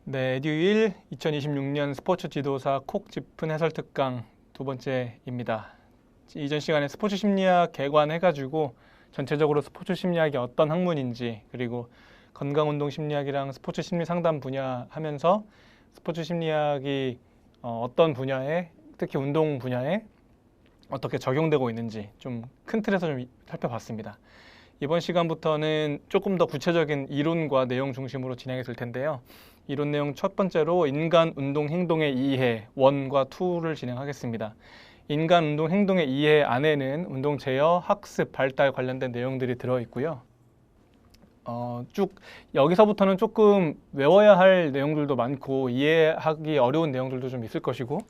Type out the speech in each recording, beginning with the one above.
네, 에듀윌 2026년 스포츠 지도사 콕 짚은 해설 특강 두 번째입니다. 이전 시간에 스포츠 심리학 개관해가지고 전체적으로 스포츠 심리학이 어떤 학문인지, 그리고 건강운동 심리학이랑 스포츠 심리 상담 분야 하면서 스포츠 심리학이 어떤 분야에, 특히 운동 분야에 어떻게 적용되고 있는지 좀 큰 틀에서 좀 살펴봤습니다. 이번 시간부터는 조금 더 구체적인 이론과 내용 중심으로 진행이 될 텐데요. 이론 내용 첫 번째로 인간 운동 행동의 이해 1과 2를 진행하겠습니다. 인간 운동 행동의 이해 안에는 운동 제어, 학습, 발달 관련된 내용들이 들어있고요. 쭉 여기서부터는 조금 외워야 할 내용들도 많고 이해하기 어려운 내용들도 좀 있을 것이고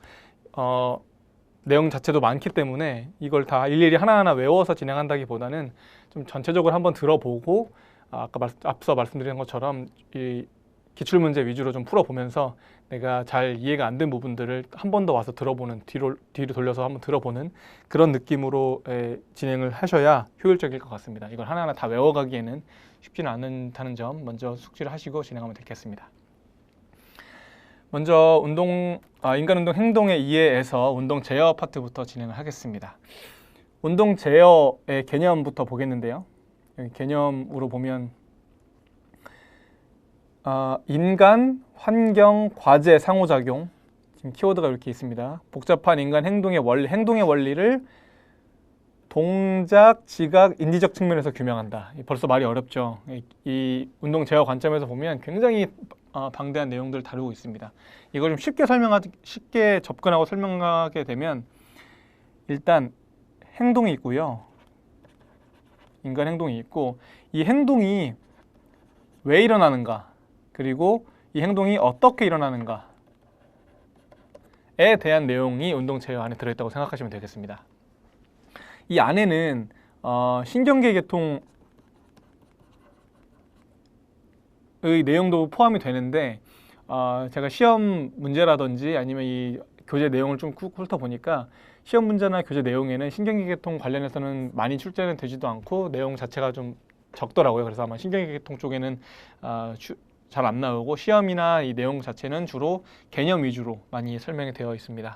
내용 자체도 많기 때문에 이걸 다 일일이 하나하나 외워서 진행한다기보다는 좀 전체적으로 한번 들어보고 앞서 말씀드린 것처럼 이 기출문제 위주로 좀 풀어보면서 내가 잘 이해가 안 된 부분들을 한 번 더 와서 들어보는, 뒤로 돌려서 한번 들어보는 그런 느낌으로 진행을 하셔야 효율적일 것 같습니다. 이걸 하나하나 다 외워가기에는 쉽지는 않다는 점 먼저 숙지를 하시고 진행하면 되겠습니다. 먼저 인간 운동 행동의 이해에서 운동 제어 파트부터 진행을 하겠습니다. 운동 제어의 개념부터 보겠는데요. 여기 개념으로 보면 인간, 환경, 과제, 상호작용, 지금 키워드가 이렇게 있습니다. 복잡한 인간 행동의 원리를 동작, 지각, 인지적 측면에서 규명한다. 벌써 말이 어렵죠. 이 운동 제어 관점에서 보면 굉장히 방대한 내용들을 다루고 있습니다. 이걸 좀 쉽게 접근하고 설명하게 되면 일단 행동이 있고요. 인간 행동이 있고 이 행동이 왜 일어나는가, 그리고 이 행동이 어떻게 일어나는가에 대한 내용이 운동 제어 안에 들어있다고 생각하시면 되겠습니다. 이 안에는 신경계 계통의 내용도 포함이 되는데 제가 시험 문제라든지 아니면 이 교재 내용을 좀 훑어보니까 시험 문제나 교재 내용에는 신경계 계통 관련해서는 많이 출제는 되지도 않고 내용 자체가 좀 적더라고요. 그래서 아마 신경계 계통 쪽에는 잘 안 나오고 시험이나 이 내용 자체는 주로 개념 위주로 많이 설명이 되어 있습니다.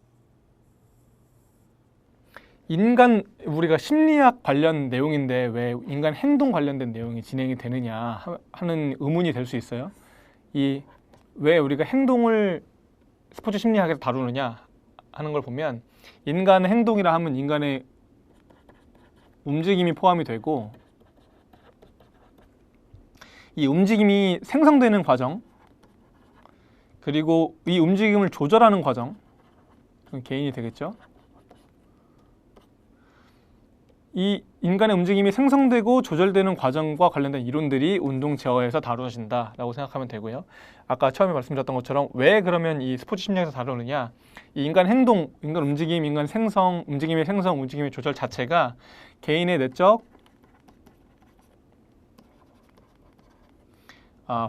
우리가 심리학 관련 내용인데 왜 인간 행동 관련된 내용이 진행이 되느냐 하는 의문이 될 수 있어요. 왜 우리가 행동을 스포츠 심리학에서 다루느냐 하는 걸 보면 인간의 행동이라 하면 인간의 움직임이 포함이 되고 이 움직임이 생성되는 과정, 그리고 이 움직임을 조절하는 과정, 개인이 되겠죠. 이 인간의 움직임이 생성되고 조절되는 과정과 관련된 이론들이 운동 제어에서 다루어진다라고 생각하면 되고요. 아까 처음에 말씀드렸던 것처럼 왜 그러면 이 스포츠 심리학에서 다루느냐, 이 인간 행동, 인간 움직임, 인간 생성, 움직임의 생성, 움직임의 조절 자체가 개인의 내적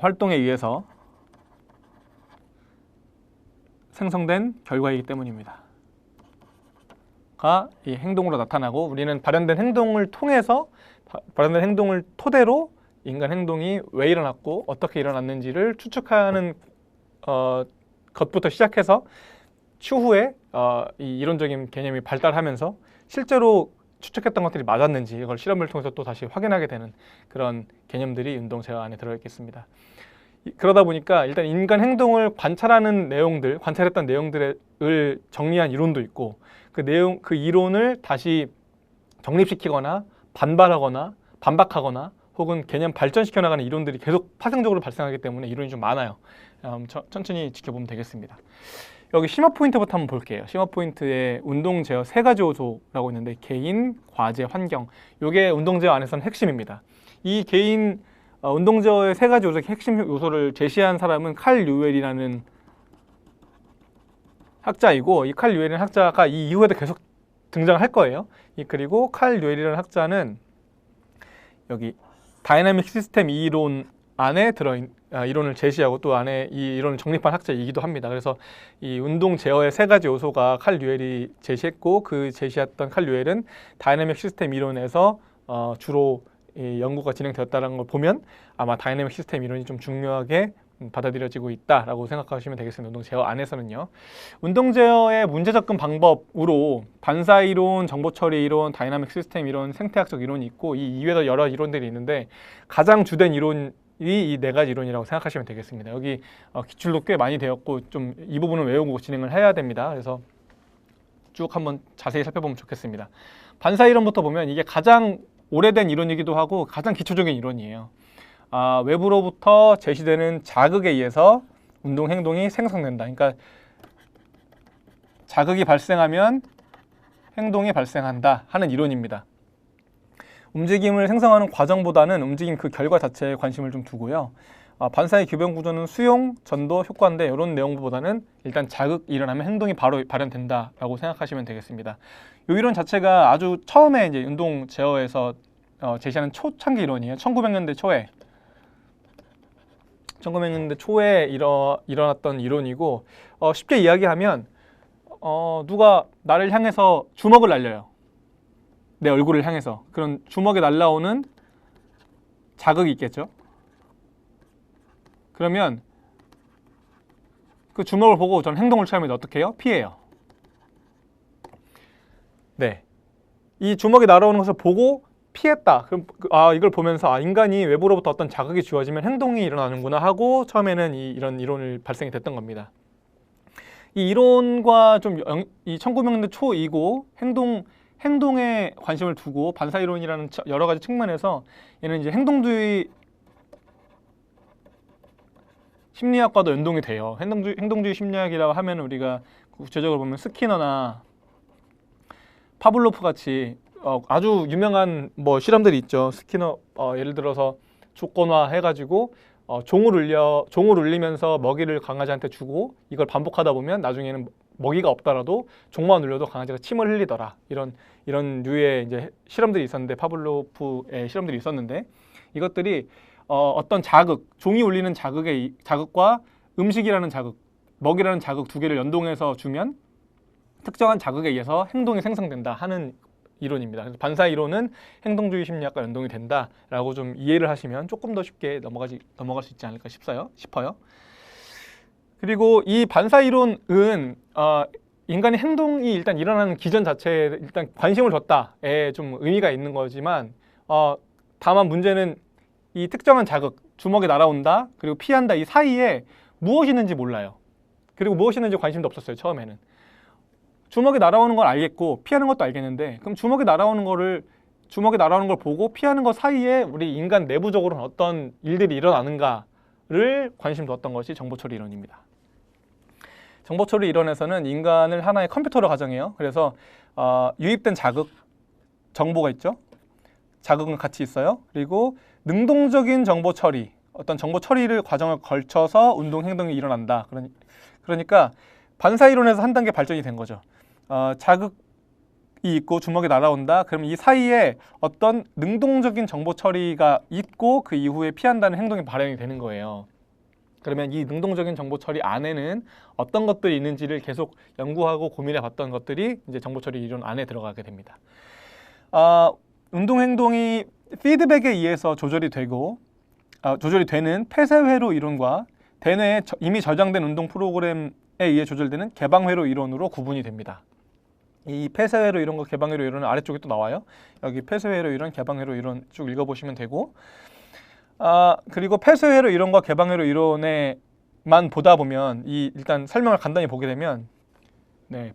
활동에 의해서 생성된 결과이기 때문입니다. 이 행동으로 나타나고 우리는 발현된 행동을 토대로 인간 행동이 왜 일어났고 어떻게 일어났는지를 추측하는 것부터 시작해서 추후에 이 이론적인 개념이 발달하면서 실제로 추측했던 것들이 맞았는지 이걸 실험을 통해서 또 다시 확인하게 되는 그런 개념들이 운동 제어 안에 들어있겠습니다. 그러다 보니까 일단 인간 행동을 관찰했던 내용들을 정리한 이론도 있고 그 이론을 다시 정립시키거나 반박하거나 혹은 개념 발전시켜 나가는 이론들이 계속 파생적으로 발생하기 때문에 이론이 좀 많아요. 천천히 지켜보면 되겠습니다. 여기 심화 포인트부터 한번 볼게요. 심화 포인트에 운동 제어 3가지 요소라고 있는데 개인, 과제, 환경. 이게 운동 제어 안에서는 핵심입니다. 이 개인 운동 제어의 3가지 요소의 핵심 요소를 제시한 사람은 칼 뉴웰이라는 학자이고, 이 칼 뉴웰이라는 학자가 이 이후에도 계속 등장할 거예요. 그리고 칼 뉴웰이라는 학자는 여기 다이나믹 시스템 이론 안에 이론을 제시하고 또 안에 이 이론을 정립한 학자이기도 합니다. 그래서 이 운동 제어의 3가지 요소가 칼 뉴웰이 제시했고, 그 제시했던 칼 뉴웰은 다이나믹 시스템 이론에서 주로 연구가 진행되었다는 걸 보면 아마 다이나믹 시스템 이론이 좀 중요하게 받아들여지고 있다라고 생각하시면 되겠습니다. 운동 제어 안에서는요. 운동 제어의 문제 접근 방법으로 반사 이론, 정보 처리 이론, 다이나믹 시스템 이론, 생태학적 이론이 있고 이 이외에도 여러 이론들이 있는데 가장 주된 이론이 이 네 가지 이론이라고 생각하시면 되겠습니다. 여기 기출도 꽤 많이 되었고 좀 이 부분을 외우고 진행을 해야 됩니다. 그래서 쭉 한번 자세히 살펴보면 좋겠습니다. 반사 이론부터 보면 이게 가장 오래된 이론이기도 하고 가장 기초적인 이론이에요. 외부로부터 제시되는 자극에 의해서 운동 행동이 생성된다. 그러니까 자극이 발생하면 행동이 발생한다 하는 이론입니다. 움직임을 생성하는 과정보다는 움직임 그 결과 자체에 관심을 좀 두고요. 반사의 규변 구조는 수용, 전도, 효과인데 이런 내용보다는 일단 자극이 일어나면 행동이 바로 발현된다라고 생각하시면 되겠습니다. 이 이론 자체가 아주 처음에 이제 운동 제어에서 제시하는 초창기 이론이에요. 1900년대 초에 일어났던 이론이고 쉽게 이야기하면 누가 나를 향해서 주먹을 날려요. 내 얼굴을 향해서. 그런 주먹에 날라오는 자극이 있겠죠. 그러면 그 주먹을 보고 저는 행동을 취하면 어떻게 해요? 피해요. 네, 이 주먹이 날아오는 것을 보고 피했다. 그럼 이걸 보면서 인간이 외부로부터 어떤 자극이 주어지면 행동이 일어나는구나 하고 처음에는 이런 이론을 발생이 됐던 겁니다. 이 이론과 좀 이 1900년대 초이고 행동에 관심을 두고 반사 이론이라는 여러 가지 측면에서 얘는 이제 행동주의 심리학과도 연동이 돼요. 행동주의 심리학이라고 하면 우리가 구체적으로 보면 스키너나 파블로프 같이 아주 유명한 실험들이 있죠. 스키너 예를 들어서 조건화 해가지고 종을 울리면서 먹이를 강아지한테 주고 이걸 반복하다 보면 나중에는 먹이가 없더라도 종만 울려도 강아지가 침을 흘리더라. 이런 류의 이제 실험들이 있었는데 파블로프의 실험들이 있었는데 이것들이 어떤 종이 울리는 자극과 음식이라는 자극, 먹이라는 자극 두 개를 연동해서 주면 특정한 자극에 의해서 행동이 생성된다 하는 이론입니다. 그래서 반사 이론은 행동주의 심리학과 연동이 된다라고 좀 이해를 하시면 조금 더 쉽게 넘어갈 수 있지 않을까 싶어요. 그리고 이 반사 이론은 인간의 행동이 일단 일어나는 기전 자체에 일단 관심을 줬다에 좀 의미가 있는 거지만 다만 문제는 이 특정한 자극, 주먹이 날아온다 그리고 피한다 이 사이에 무엇이 있는지 몰라요. 그리고 무엇이 있는지 관심도 없었어요. 처음에는. 주먹이 날아오는 걸 알겠고 피하는 것도 알겠는데 그럼 주먹이 날아오는 걸 보고 피하는 것 사이에 우리 인간 내부적으로는 어떤 일들이 일어나는가를 관심 뒀던 것이 정보처리 이론입니다. 정보처리 이론에서는 인간을 하나의 컴퓨터로 가정해요. 그래서 유입된 자극, 정보가 있죠. 자극은 같이 있어요. 그리고 능동적인 정보 처리, 어떤 정보 처리를 과정을 걸쳐서 운동 행동이 일어난다. 그러니까 반사 이론에서 한 단계 발전이 된 거죠. 자극이 있고 주먹이 날아온다. 그러면 이 사이에 어떤 능동적인 정보 처리가 있고 그 이후에 피한다는 행동이 발현이 되는 거예요. 그러면 이 능동적인 정보 처리 안에는 어떤 것들이 있는지를 계속 연구하고 고민해 봤던 것들이 이제 정보 처리 이론 안에 들어가게 됩니다. 운동 행동이 피드백에 의해서 조절이 되는 폐쇄회로 이론과 대뇌에 이미 저장된 운동 프로그램에 의해 조절되는 개방회로 이론으로 구분이 됩니다. 이 폐쇄회로 이론과 개방회로 이론은 아래쪽에 또 나와요. 여기 폐쇄회로 이론, 개방회로 이론 쭉 읽어보시면 되고 그리고 폐쇄회로 이론과 개방회로 이론에만 보다 보면 일단 설명을 간단히 보게 되면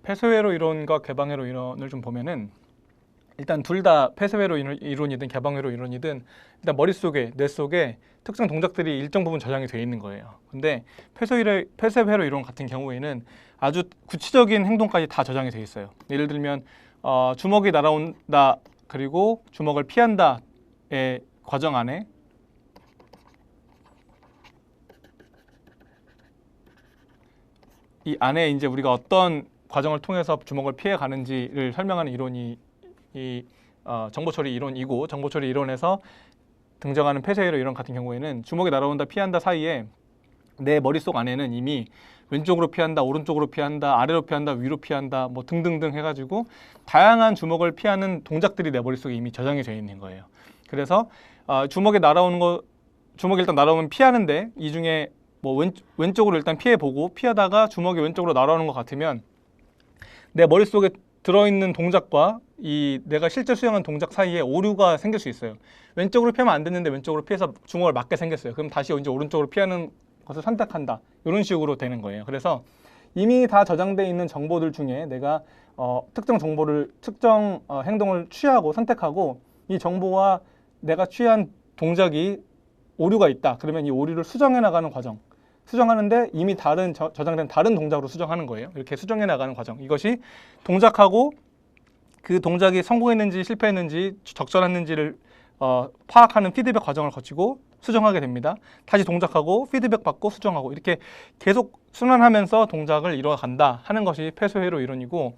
폐쇄회로 이론과 개방회로 이론을 좀 보면은 일단 둘 다 폐쇄회로 이론이든 개방회로 이론이든 일단 머릿속에, 뇌 속에 특정 동작들이 일정 부분 저장이 되어 있는 거예요. 근데 폐쇄회로 이론 같은 경우에는 아주 구체적인 행동까지 다 저장이 되어 있어요. 예를 들면 주먹이 날아온다 그리고 주먹을 피한다의 과정 안에 이 안에 이제 우리가 어떤 과정을 통해서 주먹을 피해 가는지를 설명하는 이론이 정보처리 이론이고, 정보처리 이론에서 등장하는 폐쇄회로 이론 같은 경우에는 주먹이 날아온다 피한다 사이에 내 머릿속 안에는 이미 왼쪽으로 피한다, 오른쪽으로 피한다, 아래로 피한다, 위로 피한다 뭐 등등등 해가지고 다양한 주먹을 피하는 동작들이 내 머릿속에 이미 저장이 되어 있는 거예요. 그래서 주먹이 일단 날아오면 피하는데 이 중에 뭐 왼쪽으로 일단 피해보고 피하다가 주먹이 왼쪽으로 날아오는 것 같으면 내 머릿속에 들어있는 동작과 이 내가 실제 수행한 동작 사이에 오류가 생길 수 있어요. 왼쪽으로 피하면 안 됐는데 왼쪽으로 피해서 주먹을 맞게 생겼어요. 그럼 다시 이제 오른쪽으로 피하는 것을 선택한다. 이런 식으로 되는 거예요. 그래서 이미 다 저장되어 있는 정보들 중에 내가 특정 정보를 특정 행동을 취하고 선택하고 이 정보와 내가 취한 동작이 오류가 있다. 그러면 이 오류를 수정해 나가는 과정. 수정하는데 이미 저장된 다른 동작으로 수정하는 거예요. 이렇게 수정해 나가는 과정. 이것이 동작하고 그 동작이 성공했는지 실패했는지 적절했는지를 파악하는 피드백 과정을 거치고 수정하게 됩니다. 다시 동작하고 피드백 받고 수정하고 이렇게 계속 순환하면서 동작을 이뤄간다 하는 것이 폐쇄회로 이론이고,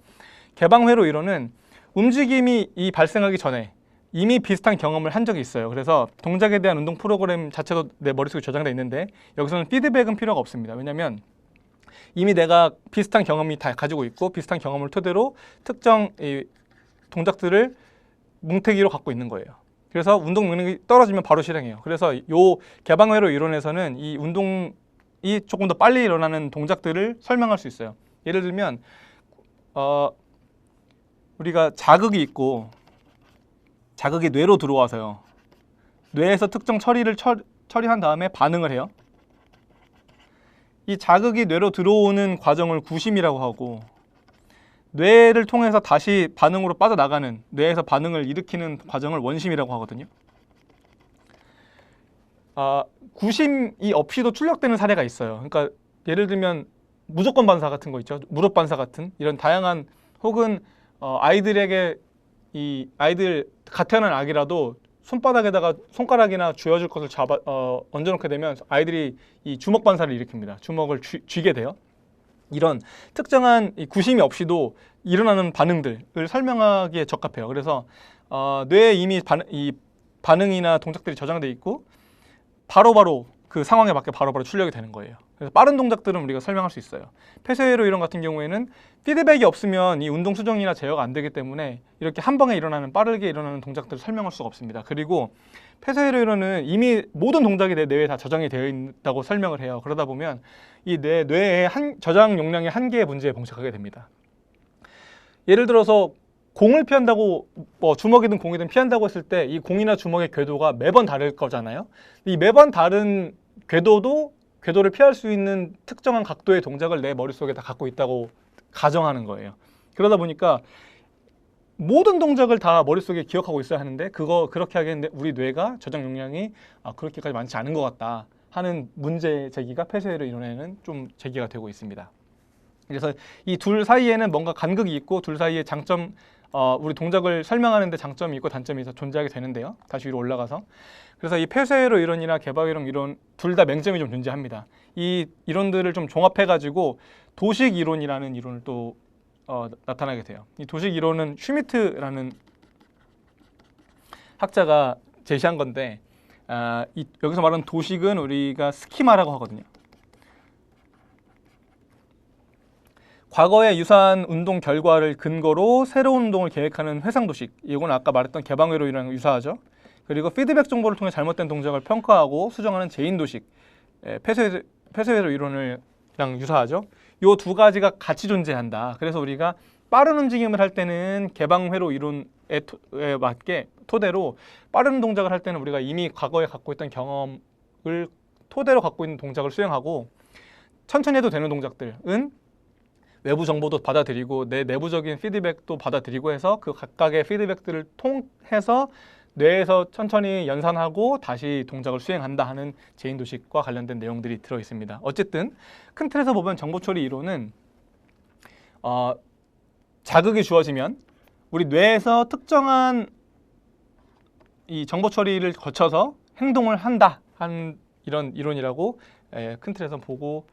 개방회로 이론은 움직임이 발생하기 전에 이미 비슷한 경험을 한 적이 있어요. 그래서 동작에 대한 운동 프로그램 자체도 내 머릿속에 저장돼 있는데 여기서는 피드백은 필요가 없습니다. 왜냐하면 이미 내가 비슷한 경험이 다 가지고 있고 비슷한 경험을 토대로 특정 동작들을 뭉태기로 갖고 있는 거예요. 그래서 운동 능력이 떨어지면 바로 실행해요. 그래서 이 개방회로 이론에서는 이 운동이 조금 더 빨리 일어나는 동작들을 설명할 수 있어요. 예를 들면 우리가 자극이 있고 자극이 뇌로 들어와서요. 뇌에서 특정 처리를 처리한 다음에 반응을 해요. 이 자극이 뇌로 들어오는 과정을 구심이라고 하고, 뇌를 통해서 다시 반응으로 빠져나가는, 뇌에서 반응을 일으키는 과정을 원심이라고 하거든요. 구심이 없이도 출력되는 사례가 있어요. 그러니까 예를 들면 무조건 반사 같은 거 있죠. 무릎 반사 같은 이런 다양한, 혹은 아이들에게 아이들 갓 태어난 아기라도 손바닥에다가 손가락이나 쥐어줄 것을 얹어놓게 되면 아이들이 이 주먹 반사를 일으킵니다. 주먹을 쥐게 돼요. 이런 특정한 구심이 없이도 일어나는 반응들을 설명하기에 적합해요. 그래서 뇌에 이미 반응이나 동작들이 저장돼 있고 바로바로 그 상황에 맞게 바로바로 출력이 되는 거예요. 그래서 빠른 동작들은 우리가 설명할 수 있어요. 폐쇄회로 이론 같은 경우에는 피드백이 없으면 이 운동 수정이나 제어가 안 되기 때문에 이렇게 한 방에 일어나는, 빠르게 일어나는 동작들을 설명할 수가 없습니다. 그리고 폐쇄회로 이론은 이미 모든 동작이 내 뇌에 다 저장이 되어 있다고 설명을 해요. 그러다 보면 이 뇌의 저장 용량의 한계의 문제에 봉착하게 됩니다. 예를 들어서 공을 피한다고, 주먹이든 공이든 피한다고 했을 때 이 공이나 주먹의 궤도가 매번 다를 거잖아요. 이 매번 다른 궤도를 피할 수 있는 특정한 각도의 동작을 내 머릿속에 다 갖고 있다고 가정하는 거예요. 그러다 보니까 모든 동작을 다 머릿속에 기억하고 있어야 하는데 그렇게 하기에는 우리 뇌가 저장 용량이 그렇게까지 많지 않은 것 같다 하는 문제 제기가 폐쇄회로 이론에는 좀 제기가 되고 있습니다. 그래서 이 둘 사이에는 뭔가 간극이 있고 둘 사이에 장점, 우리 동작을 설명하는 데 장점이 있고 단점이 존재하게 되는데요. 다시 위로 올라가서, 그래서 이 폐쇄회로 이론이나 개방회로 이론 둘 다 맹점이 좀 존재합니다. 이 이론들을 좀 종합해가지고 도식 이론이라는 이론을 또 나타나게 돼요. 이 도식 이론은 슈미트라는 학자가 제시한 건데, 여기서 말하는 도식은 우리가 스키마라고 하거든요. 과거의 유사한 운동 결과를 근거로 새로운 운동을 계획하는 회상도식, 이건 아까 말했던 개방회로 이론과 유사하죠. 그리고 피드백 정보를 통해 잘못된 동작을 평가하고 수정하는 재인도식, 폐쇄회로 이론이랑 유사하죠. 이 두 가지가 같이 존재한다. 그래서 우리가 빠른 움직임을 할 때는 개방회로 이론에 맞게 토대로 빠른 동작을 할 때는 우리가 이미 과거에 갖고 있던 경험을 토대로 갖고 있는 동작을 수행하고, 천천히 해도 되는 동작들은 외부 정보도 받아들이고 내 내부적인 피드백도 받아들이고 해서 그 각각의 피드백들을 통해서 뇌에서 천천히 연산하고 다시 동작을 수행한다 하는 재인도식과 관련된 내용들이 들어 있습니다. 어쨌든 큰 틀에서 보면 정보처리 이론은 자극이 주어지면 우리 뇌에서 특정한 이 정보처리를 거쳐서 행동을 한다 하는 이런 이론이라고 큰 틀에서 보고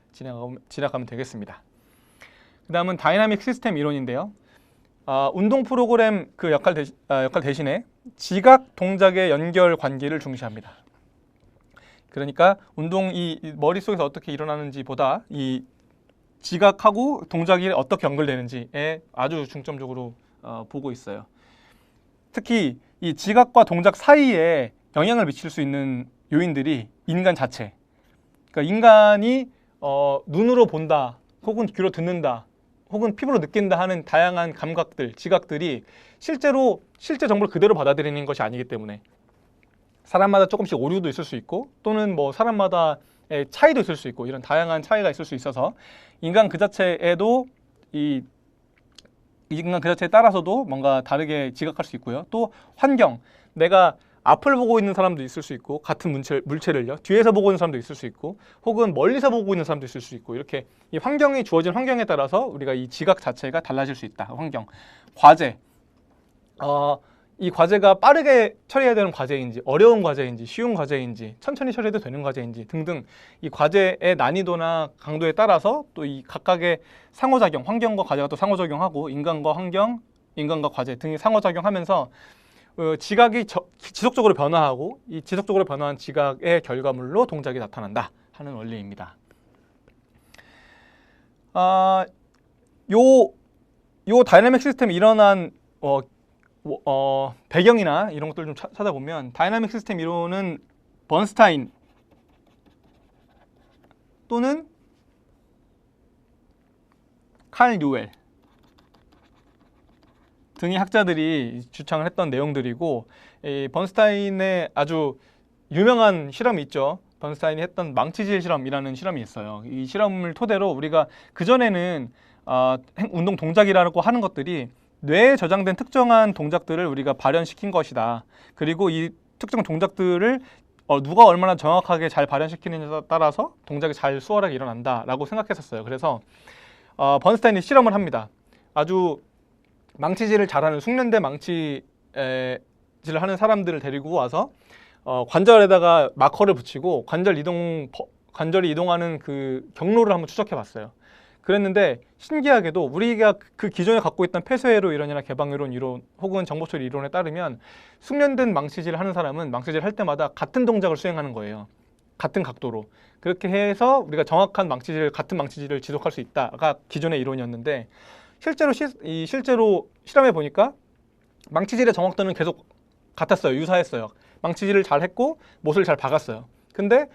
지나가면 되겠습니다. 그 다음은 다이나믹 시스템 이론인데요. 운동 프로그램 그 역할 대신에 지각 동작의 연결 관계를 중시합니다. 그러니까 운동이 머릿속에서 어떻게 일어나는지 보다 이 지각하고 동작이 어떻게 연결되는지에 아주 중점적으로 보고 있어요. 특히 이 지각과 동작 사이에 영향을 미칠 수 있는 요인들이 인간 자체, 그러니까 인간이 눈으로 본다, 혹은 귀로 듣는다, 혹은 피부로 느낀다 하는 다양한 감각들, 지각들이 실제 정보를 그대로 받아들이는 것이 아니기 때문에 사람마다 조금씩 오류도 있을 수 있고, 또는 뭐 사람마다의 차이도 있을 수 있고, 이런 다양한 차이가 있을 수 있어서 인간 그 자체에도 인간 그 자체에 따라서도 뭔가 다르게 지각할 수 있고요. 또 환경, 내가 앞을 보고 있는 사람도 있을 수 있고, 같은 물체를요, 뒤에서 보고 있는 사람도 있을 수 있고, 혹은 멀리서 보고 있는 사람도 있을 수 있고, 이렇게 이 환경이 주어진 환경에 따라서 우리가 이 지각 자체가 달라질 수 있다. 환경, 과제, 이 과제가 빠르게 처리해야 되는 과제인지, 어려운 과제인지, 쉬운 과제인지, 천천히 처리해도 되는 과제인지 등등, 이 과제의 난이도나 강도에 따라서 또 이 각각의 상호작용, 환경과 과제가 또 상호작용하고, 인간과 환경, 인간과 과제 등이 상호작용하면서 지각이 지속적으로 변화하고, 이 지속적으로 변화한 지각의 결과물로 동작이 나타난다 하는 원리입니다. 요 다이내믹 시스템이 일어난 배경이나 이런 것들 좀 찾아보면, 다이내믹 시스템 이론은 번스타인 또는 칼 뉴웰 등의 학자들이 주창을 했던 내용들이고, 이 번스타인의 아주 유명한 실험이 있죠. 번스타인이 했던 망치질 실험이라는 실험이 있어요. 이 실험을 토대로 우리가 그전에는 운동 동작이라고 하는 것들이 뇌에 저장된 특정한 동작들을 우리가 발현시킨 것이다. 그리고 이 특정 동작들을 누가 얼마나 정확하게 잘 발현시키느냐에 따라서 동작이 잘 수월하게 일어난다라고 생각했었어요. 그래서 번스타인이 실험을 합니다. 아주 망치질을 잘하는, 숙련된 망치질을 하는 사람들을 데리고 와서 관절에다가 마커를 붙이고 관절이 이동하는 그 경로를 한번 추적해 봤어요. 그랬는데 신기하게도 우리가 그 기존에 갖고 있던 폐쇄회로 이론이나 개방이론 이론 혹은 정보처리 이론에 따르면, 숙련된 망치질을 하는 사람은 망치질을 할 때마다 같은 동작을 수행하는 거예요. 같은 각도로. 그렇게 해서 우리가 정확한 같은 망치질을 지속할 수 있다가 기존의 이론이었는데, 실제로 실험해 보니까 망치질의 정확도는 계속 같았어요. 유사했어요. 망치질을 잘 했고 못을 잘 박았어요. 근데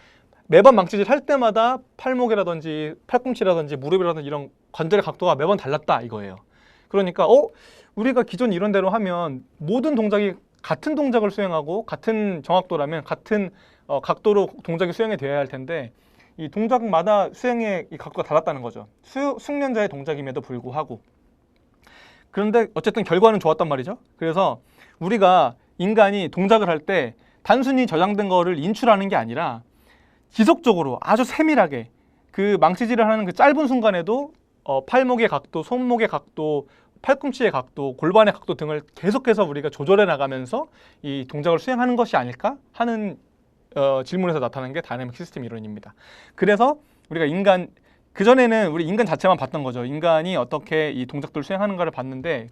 매번 망치질 할 때마다 팔목이라든지 팔꿈치라든지 무릎이라든지 이런 관절의 각도가 매번 달랐다 이거예요. 그러니까 우리가 기존 이론대로 하면 모든 동작이 같은 동작을 수행하고 같은 정확도라면 같은 각도로 동작이 수행이 되어야 할 텐데, 이 동작마다 수행의 이 각도가 달랐다는 거죠. 숙련자의 동작임에도 불구하고. 그런데 어쨌든 결과는 좋았단 말이죠. 그래서 우리가 인간이 동작을 할 때 단순히 저장된 거를 인출하는 게 아니라 지속적으로 아주 세밀하게 그 망치질을 하는 그 짧은 순간에도 팔목의 각도, 손목의 각도, 팔꿈치의 각도, 골반의 각도 등을 계속해서 우리가 조절해 나가면서 이 동작을 수행하는 것이 아닐까 하는 질문에서 나타난 게 다이내믹 시스템 이론입니다. 그래서 우리가 그전에는 우리 인간 자체만 봤던 거죠. 인간이 어떻게 이 동작들을 수행하는가를 봤는데,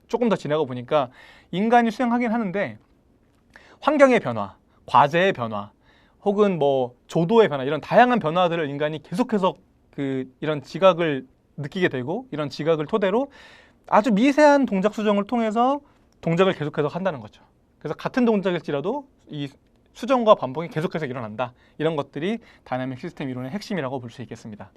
조금 더 지나가 보니까 인간이 수행하긴 하는데 환경의 변화, 과제의 변화, 혹은 뭐 조도의 변화, 이런 다양한 변화들을 인간이 계속해서 이런 지각을 느끼게 되고, 이런 지각을 토대로 아주 미세한 동작 수정을 통해서 동작을 계속해서 한다는 거죠. 그래서 같은 동작일지라도 이 수정과 반복이 계속해서 일어난다. 이런 것들이 다이내믹 시스템 이론의 핵심이라고 볼 수 있겠습니다.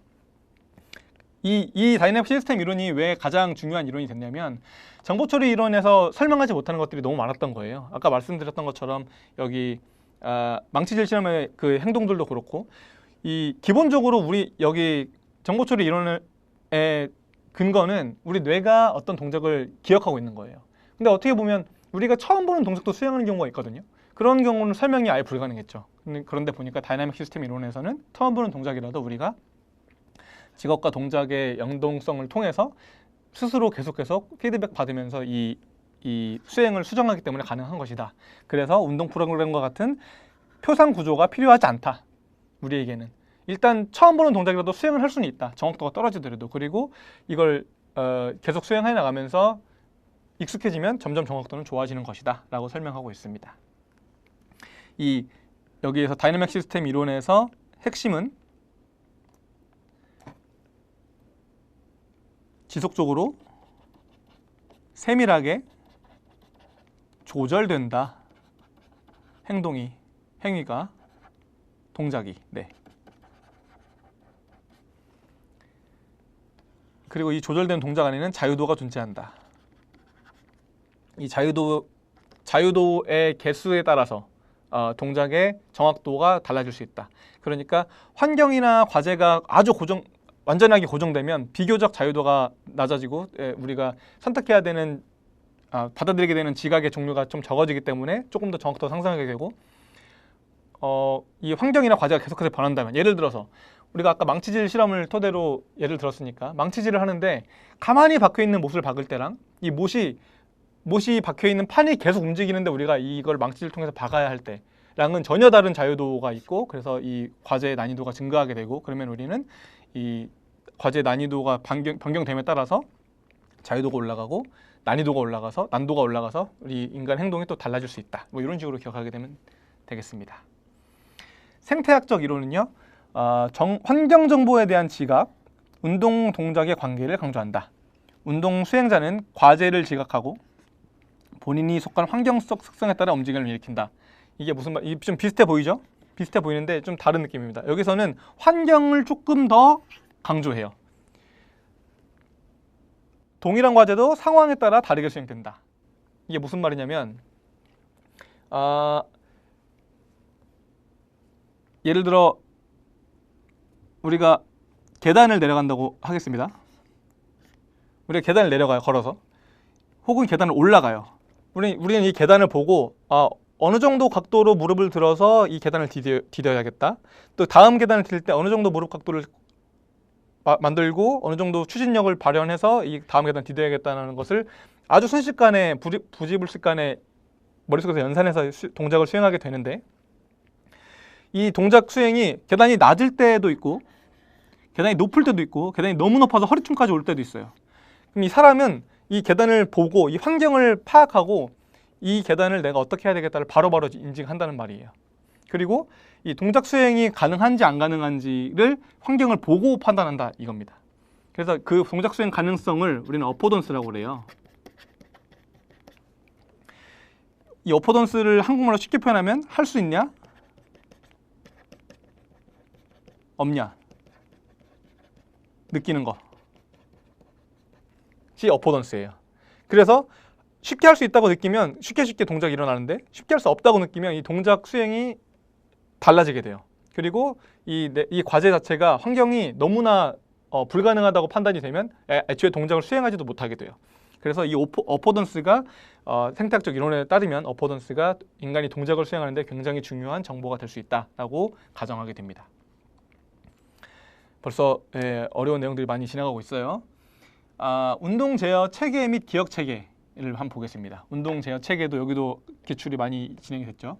이 다이내믹 시스템 이론이 왜 가장 중요한 이론이 됐냐면, 정보처리 이론에서 설명하지 못하는 것들이 너무 많았던 거예요. 아까 말씀드렸던 것처럼 여기 망치질 실험의 그 행동들도 그렇고, 이 기본적으로 우리 여기 정보처리 이론의 근거는 우리 뇌가 어떤 동작을 기억하고 있는 거예요. 근데 어떻게 보면 우리가 처음 보는 동작도 수행하는 경우가 있거든요. 그런 경우는 설명이 아예 불가능했죠. 그런데 보니까 다이내믹 시스템 이론에서는 처음 보는 동작이라도 우리가 직업과 동작의 연동성을 통해서 스스로 계속해서 피드백 받으면서 이 수행을 수정하기 때문에 가능한 것이다. 그래서 운동 프로그램과 같은 표상 구조가 필요하지 않다. 우리에게는 일단 처음 보는 동작이라도 수행을 할 수는 있다. 정확도가 떨어지더라도. 그리고 이걸 계속 수행해 나가면서 익숙해지면 점점 정확도는 좋아지는 것이다 라고 설명하고 있습니다. 여기에서 다이내믹 시스템 이론에서 핵심은 지속적으로 세밀하게 조절된다. 행위가, 동작이. 네. 그리고 이 조절된 동작 안에는 자유도가 존재한다. 이 자유도의 개수에 따라서 동작의 정확도가 달라질 수 있다. 그러니까 환경이나 과제가 아주 완전하게 고정되면 비교적 자유도가 낮아지고 우리가 선택해야 되는 받아들이게 되는 지각의 종류가 좀 적어지기 때문에 조금 더 정확도가 상승하게 되고 이 환경이나 과제가 계속해서 변한다면, 예를 들어서 우리가 아까 망치질 실험을 토대로 예를 들었으니까 망치질을 하는데 가만히 박혀있는 못을 박을 때랑 이 못이 박혀있는 판이 계속 움직이는데 우리가 이걸 망치질을 통해서 박아야 할 때랑은 전혀 다른 자유도가 있고, 그래서 이 과제의 난이도가 증가하게 되고, 그러면 우리는 이 과제 난이도가 변경됨에 따라서 자유도가 올라가고 난이도가 올라가서 우리 인간 행동이 또 달라질 수 있다. 뭐 이런 식으로 기억하게 되면 되겠습니다. 생태학적 이론은요, 환경 정보에 대한 지각, 운동 동작의 관계를 강조한다. 운동 수행자는 과제를 지각하고 본인이 속한 환경 속 특성에 따라 움직임을 일으킨다. 이게 무슨 말? 좀 비슷해 보이죠? 비슷해 보이는데 좀 다른 느낌입니다. 여기서는 환경을 조금 더 강조해요. 동일한 과제도 상황에 따라 다르게 수행된다. 이게 무슨 말이냐면 예를 들어 우리가 계단을 내려간다고 하겠습니다. 우리가 계단을 내려가요, 걸어서. 혹은 계단을 올라가요. 우리는 이 계단을 보고 어느 정도 각도로 무릎을 들어서 이 계단을 디뎌야겠다. 또 다음 계단을 디딜 때 어느 정도 무릎 각도를 만들고 어느 정도 추진력을 발현해서 이 다음 계단 디뎌야겠다는 것을 아주 순식간에 부지불식간에 머릿속에서 연산해서 동작을 수행하게 되는데, 이 동작 수행이 계단이 낮을 때도 있고 계단이 높을 때도 있고 계단이 너무 높아서 허리춤까지 올 때도 있어요. 그럼 이 사람은 이 계단을 보고 이 환경을 파악하고 이 계단을 내가 어떻게 해야 되겠다를 바로바로 인식한다는 말이에요. 그리고 이 동작 수행이 가능한지 안 가능한지를 환경을 보고 판단한다, 이겁니다. 그래서 그 동작 수행 가능성을 우리는 어포던스라고 그래요. 이 어포던스를 한국말로 쉽게 표현하면 할 수 있냐? 없냐? 느끼는 것이 어포던스예요. 그래서 쉽게 할 수 있다고 느끼면 쉽게 동작이 일어나는데, 쉽게 할 수 없다고 느끼면 이 동작 수행이 달라지게 돼요. 그리고 이 과제 자체가 환경이 너무나 불가능하다고 판단이 되면 애초에 동작을 수행하지도 못하게 돼요. 그래서 이 어포던스가 생태학적 이론에 따르면 어포던스가 인간이 동작을 수행하는데 굉장히 중요한 정보가 될 수 있다라고 가정하게 됩니다. 벌써 어려운 내용들이 많이 지나가고 있어요. 운동 제어 체계 및 기억 체계를 한번 보겠습니다. 운동 제어 체계도 여기도 기출이 많이 진행이 됐죠.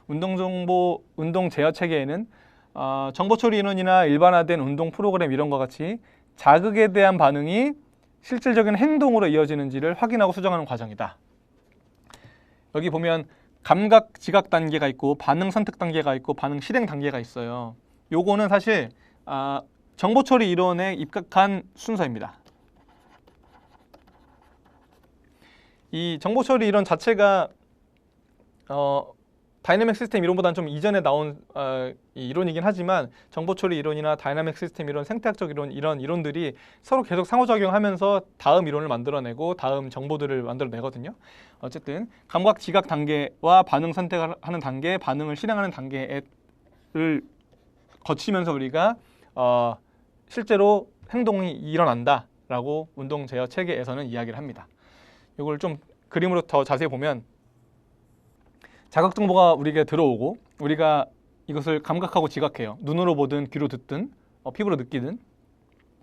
운동 제어 체계에는 정보 처리 인원이나 일반화된 운동 프로그램 이론과 같이 자극에 대한 반응이 실질적인 행동으로 이어지는지를 확인하고 수정하는 과정이다. 여기 보면 감각 지각 단계가 있고 반응 선택 단계가 있고 반응 실행 단계가 있어요. 요거는 사실 정보 처리 이론에 입각한 순서입니다. 이 정보 처리 이론 자체가 다이내믹 시스템 이론보다는 좀 이전에 나온 이론이긴 하지만, 정보 처리 이론이나 다이내믹 시스템 이론, 생태학적 이론, 이런 이론들이 서로 계속 상호작용하면서 다음 이론을 만들어내고 다음 정보들을 만들어내거든요. 어쨌든 감각 지각 단계와 반응 선택을 하는 단계, 반응을 실행하는 단계를 거치면서 우리가 실제로 행동이 일어난다라고 운동 제어 체계에서는 이야기를 합니다. 이걸 좀 그림으로 더 자세히 보면, 자극 정보가 우리에게 들어오고 우리가 이것을 감각하고 지각해요. 눈으로 보든 귀로 듣든 피부로 느끼든.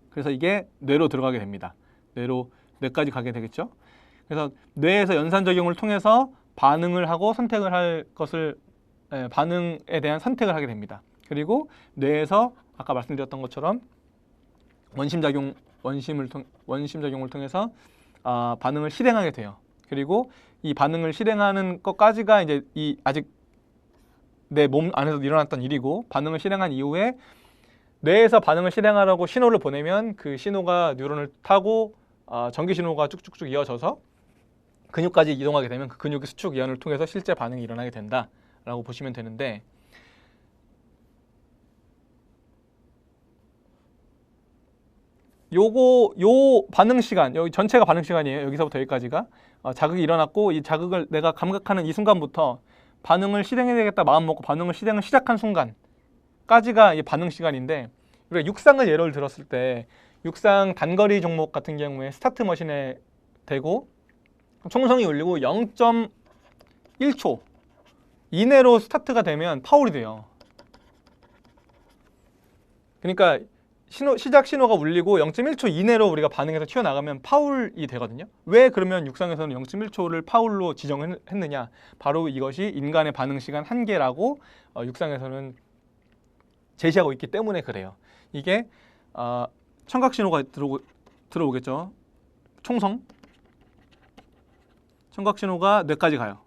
그래서 이게 뇌로 들어가게 됩니다. 뇌까지 가게 되겠죠. 그래서 뇌에서 연산작용을 통해서 반응을 하고 선택을 할 것을, 반응에 대한 선택을 하게 됩니다. 그리고 뇌에서 아까 말씀드렸던 것처럼 원심작용을 통해서 반응을 실행하게 돼요. 그리고 이 반응을 실행하는 것까지가 이제 아직 내 몸 안에서 일어났던 일이고, 반응을 실행한 이후에 뇌에서 반응을 실행하라고 신호를 보내면 그 신호가 뉴런을 타고 전기 신호가 쭉쭉쭉 이어져서 근육까지 이동하게 되면 그 근육의 수축 이완을 통해서 실제 반응이 일어나게 된다라고 보시면 되는데, 요 반응 시간, 여기 전체가 반응 시간이에요. 여기서부터 여기까지가 자극이 일어났고, 이 자극을 내가 감각하는 이 순간부터 반응을 실행해야 되겠다 마음 먹고 반응을 실행을 시작한 순간까지가 이 반응 시간인데, 우리가 육상을 예를 들었을 때 육상 단거리 종목 같은 경우에 스타트 머신에 대고 총성이 울리고 0.1초 이내로 스타트가 되면 파울이 돼요. 그러니까 시작 신호가 울리고 0.1초 이내로 우리가 반응해서 튀어나가면 파울이 되거든요. 왜 그러면 육상에서는 0.1초를 파울로 지정했느냐? 바로 이것이 인간의 반응 시간 한계라고 육상에서는 제시하고 있기 때문에 그래요. 이게 청각 신호가 들어오겠죠. 총성. 청각 신호가 뇌까지 가요.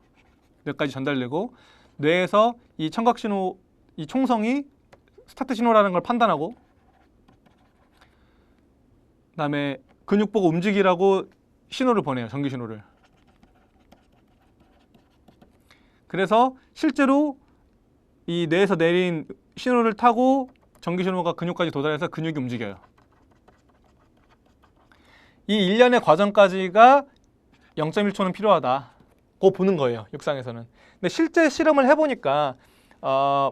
뇌까지 전달되고 뇌에서 이 청각 신호, 이 총성이 스타트 신호라는 걸 판단하고, 그다음에 근육 보고 움직이라고 신호를 보내요. 전기 신호를. 그래서 실제로 이 뇌에서 내린 신호를 타고 전기 신호가 근육까지 도달해서 근육이 움직여요. 이 일련의 과정까지가 0.1초는 필요하다고 보는 거예요. 육상에서는. 근데 실제 실험을 해보니까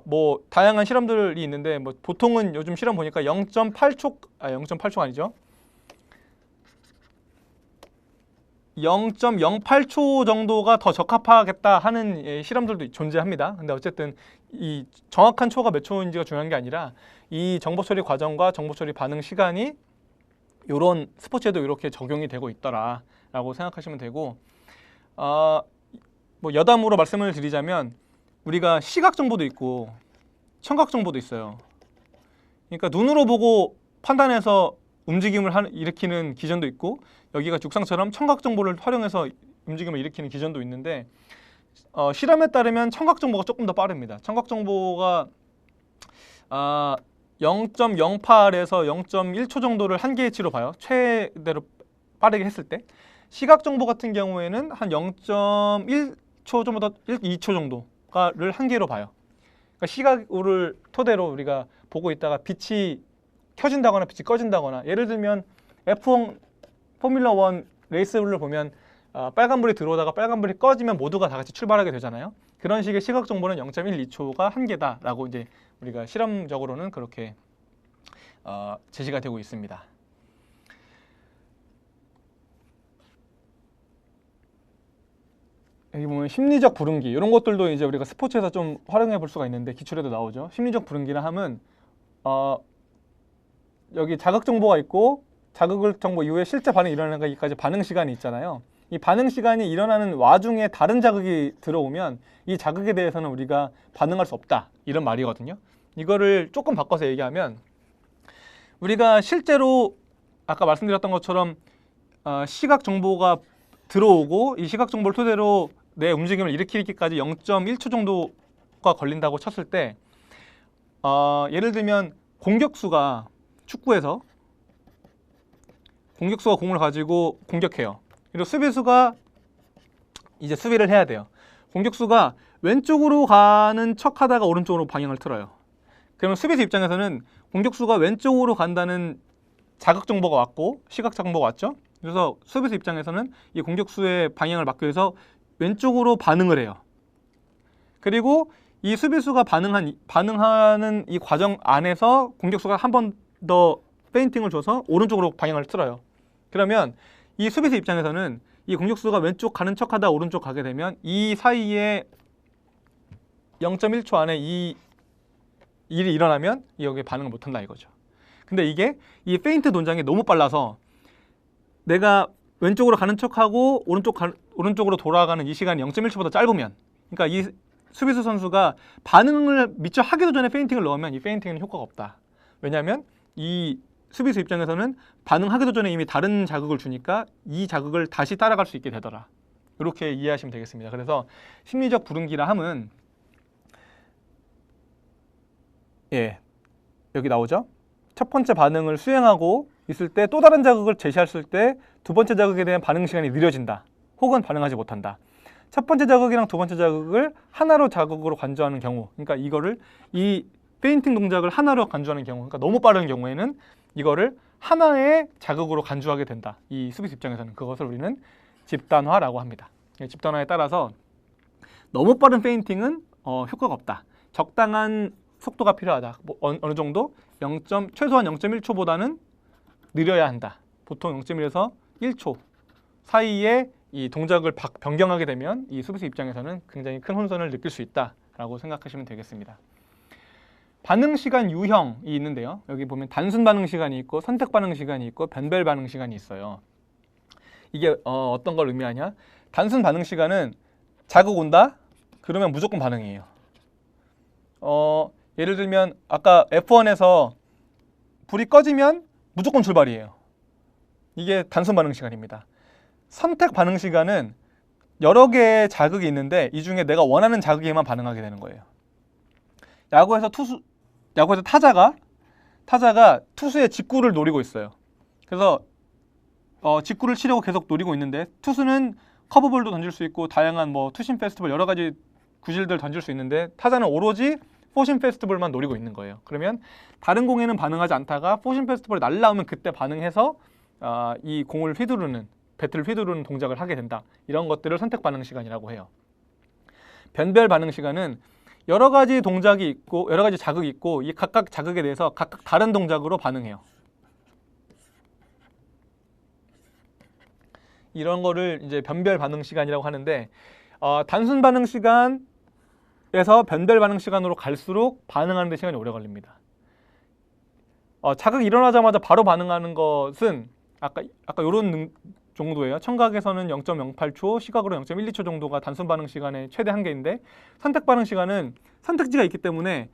뭐 다양한 실험들이 있는데, 뭐 보통은 요즘 실험 보니까 0.8초가 아니죠. 0.08초 정도가 더 적합하겠다 하는 실험들도 존재합니다. 근데 어쨌든 이 정확한 초가 몇 초인지가 중요한 게 아니라 이 정보 처리 과정과 정보 처리 반응 시간이 이런 스포츠에도 이렇게 적용이 되고 있더라라고 생각하시면 되고, 뭐 여담으로 말씀을 드리자면 우리가 시각 정보도 있고 청각 정보도 있어요. 그러니까 눈으로 보고 판단해서 움직임을 일으키는 기전도 있고, 여기가 육상처럼 청각 정보를 활용해서 움직임을 일으키는 기전도 있는데, 실험에 따르면 청각 정보가 조금 더 빠릅니다. 청각 정보가 0.08에서 0.1초 정도를 한계치로 봐요. 최대로 빠르게 했을 때. 시각 정보 같은 경우에는 한 0.1초 정도, 2초 정도를 한계로 봐요. 그러니까 시각을 토대로 우리가 보고 있다가 빛이 켜진다거나 빛이 꺼진다거나, 예를 들면 F1 포뮬러 1 레이스를 보면 빨간불이 들어오다가 빨간불이 꺼지면 모두가 다 같이 출발하게 되잖아요. 그런 식의 시각 정보는 0.12초가 한계다라고 이제 우리가 실험적으로는 그렇게 제시가 되고 있습니다. 여기 보면 심리적 불응기, 이런 것들도 이제 우리가 스포츠에서 좀 활용해 볼 수가 있는데, 기출에도 나오죠. 심리적 불응기라 함은 여기 자극 정보가 있고 자극 정보 이후에 실제 반응이 일어나는 것까지 반응 시간이 있잖아요. 이 반응 시간이 일어나는 와중에 다른 자극이 들어오면 이 자극에 대해서는 우리가 반응할 수 없다, 이런 말이거든요. 이거를 조금 바꿔서 얘기하면, 우리가 실제로 아까 말씀드렸던 것처럼 시각 정보가 들어오고 이 시각 정보를 토대로 내 움직임을 일으키기까지 0.1초 정도가 걸린다고 쳤을 때, 예를 들면 공격수가 축구에서 공격수가 공을 가지고 공격해요. 그리고 수비수가 이제 수비를 해야 돼요. 공격수가 왼쪽으로 가는 척 하다가 오른쪽으로 방향을 틀어요. 그러면 수비수 입장에서는 공격수가 왼쪽으로 간다는 자극 정보가 왔고 시각 정보가 왔죠. 그래서 수비수 입장에서는 이 공격수의 방향을 막기 위해서 왼쪽으로 반응을 해요. 그리고 이 수비수가 반응하는 이 과정 안에서 공격수가 한 번 더 페인팅을 줘서 오른쪽으로 방향을 틀어요. 그러면 이 수비수 입장에서는 이 공격수가 왼쪽 가는 척하다 오른쪽 가게 되면 이 사이에 0.1초 안에 이 일이 일어나면 여기에 반응을 못한다 이거죠. 근데 이게 이 페인트 동작이 너무 빨라서 내가 왼쪽으로 가는 척하고 오른쪽으로 돌아가는 이 시간이 0.1초보다 짧으면, 그러니까 이 수비수 선수가 반응을 미처 하기도 전에 페인팅을 넣으면 이 페인팅은 효과가 없다. 왜냐하면 이 수비수 입장에서는 반응하기도 전에 이미 다른 자극을 주니까 이 자극을 다시 따라갈 수 있게 되더라. 이렇게 이해하시면 되겠습니다. 그래서 심리적 불응기라 함은, 여기 나오죠. 첫 번째 반응을 수행하고 있을 때 또 다른 자극을 제시했을 때 두 번째 자극에 대한 반응 시간이 느려진다. 혹은 반응하지 못한다. 첫 번째 자극이랑 두 번째 자극을 하나로 자극으로 간주하는 경우, 그러니까 이거를 이 페인팅 동작을 하나로 간주하는 경우, 그러니까 너무 빠른 경우에는 이거를 하나의 자극으로 간주하게 된다. 이 수비수 입장에서는 그것을 우리는 집단화라고 합니다. 집단화에 따라서 너무 빠른 페인팅은 효과가 없다. 적당한 속도가 필요하다. 뭐 어느 정도 최소한 0.1초보다는 느려야 한다. 보통 0.1에서 1초 사이에 이 동작을 변경하게 되면 이 수비수 입장에서는 굉장히 큰 혼선을 느낄 수 있다라고 생각하시면 되겠습니다. 반응 시간 유형이 있는데요. 여기 보면 단순 반응 시간이 있고 선택 반응 시간이 있고 변별 반응 시간이 있어요. 이게 어떤 걸 의미하냐? 단순 반응 시간은 자극 온다? 그러면 무조건 반응이에요. 예를 들면 아까 F1에서 불이 꺼지면 무조건 출발이에요. 이게 단순 반응 시간입니다. 선택 반응 시간은 여러 개의 자극이 있는데 이 중에 내가 원하는 자극에만 반응하게 되는 거예요. 야구에서 타자가 투수의 직구를 노리고 있어요. 그래서 직구를 치려고 계속 노리고 있는데 투수는 커브볼도 던질 수 있고 다양한 뭐 투심 페스티벌 여러 가지 구실들 던질 수 있는데 타자는 오로지 포심 페스티벌만 노리고 있는 거예요. 그러면 다른 공에는 반응하지 않다가 포심 페스티벌이 날라오면 그때 반응해서 이 공을 배트를 휘두르는 동작을 하게 된다. 이런 것들을 선택 반응 시간이라고 해요. 변별 반응 시간은 여러 가지 동작이 있고 여러 가지 자극이 있고 이 각각 자극에 대해서 각각 다른 동작으로 반응해요. 이런 거를 이제 변별 반응 시간이라고 하는데 단순 반응 시간에서 변별 반응 시간으로 갈수록 반응하는 데 시간이 오래 걸립니다. 자극이 일어나자마자 바로 반응하는 것은 아까 이런 정도예요. 청각에서는 0.08초, 시각으로 0.12초 정도가 단순 반응 시간의 최대 한계인데 선택 반응 시간은 선택지가 있기 때문에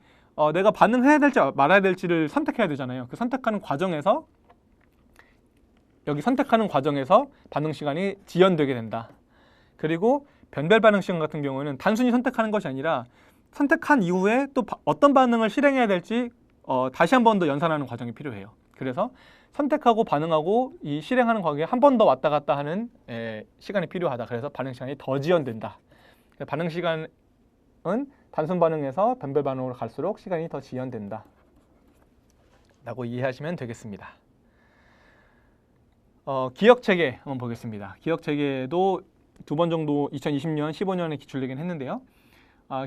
내가 반응해야 될지 말아야 될지를 선택해야 되잖아요. 그 선택하는 과정에서 반응 시간이 지연되게 된다. 그리고 변별 반응 시간 같은 경우는 단순히 선택하는 것이 아니라 선택한 이후에 또 어떤 반응을 실행해야 될지 다시 한 번 더 연산하는 과정이 필요해요. 그래서 선택하고 반응하고 이 실행하는 과정에 한 번 더 왔다 갔다 하는 시간이 필요하다. 그래서 반응 시간이 더 지연된다. 반응 시간은 단순 반응에서 변별 반응으로 갈수록 시간이 더 지연된다. 라고 이해하시면 되겠습니다. 기억 체계 한번 보겠습니다. 기억 체계도 두 번 정도 2020년, 15년에 기출되긴 했는데요.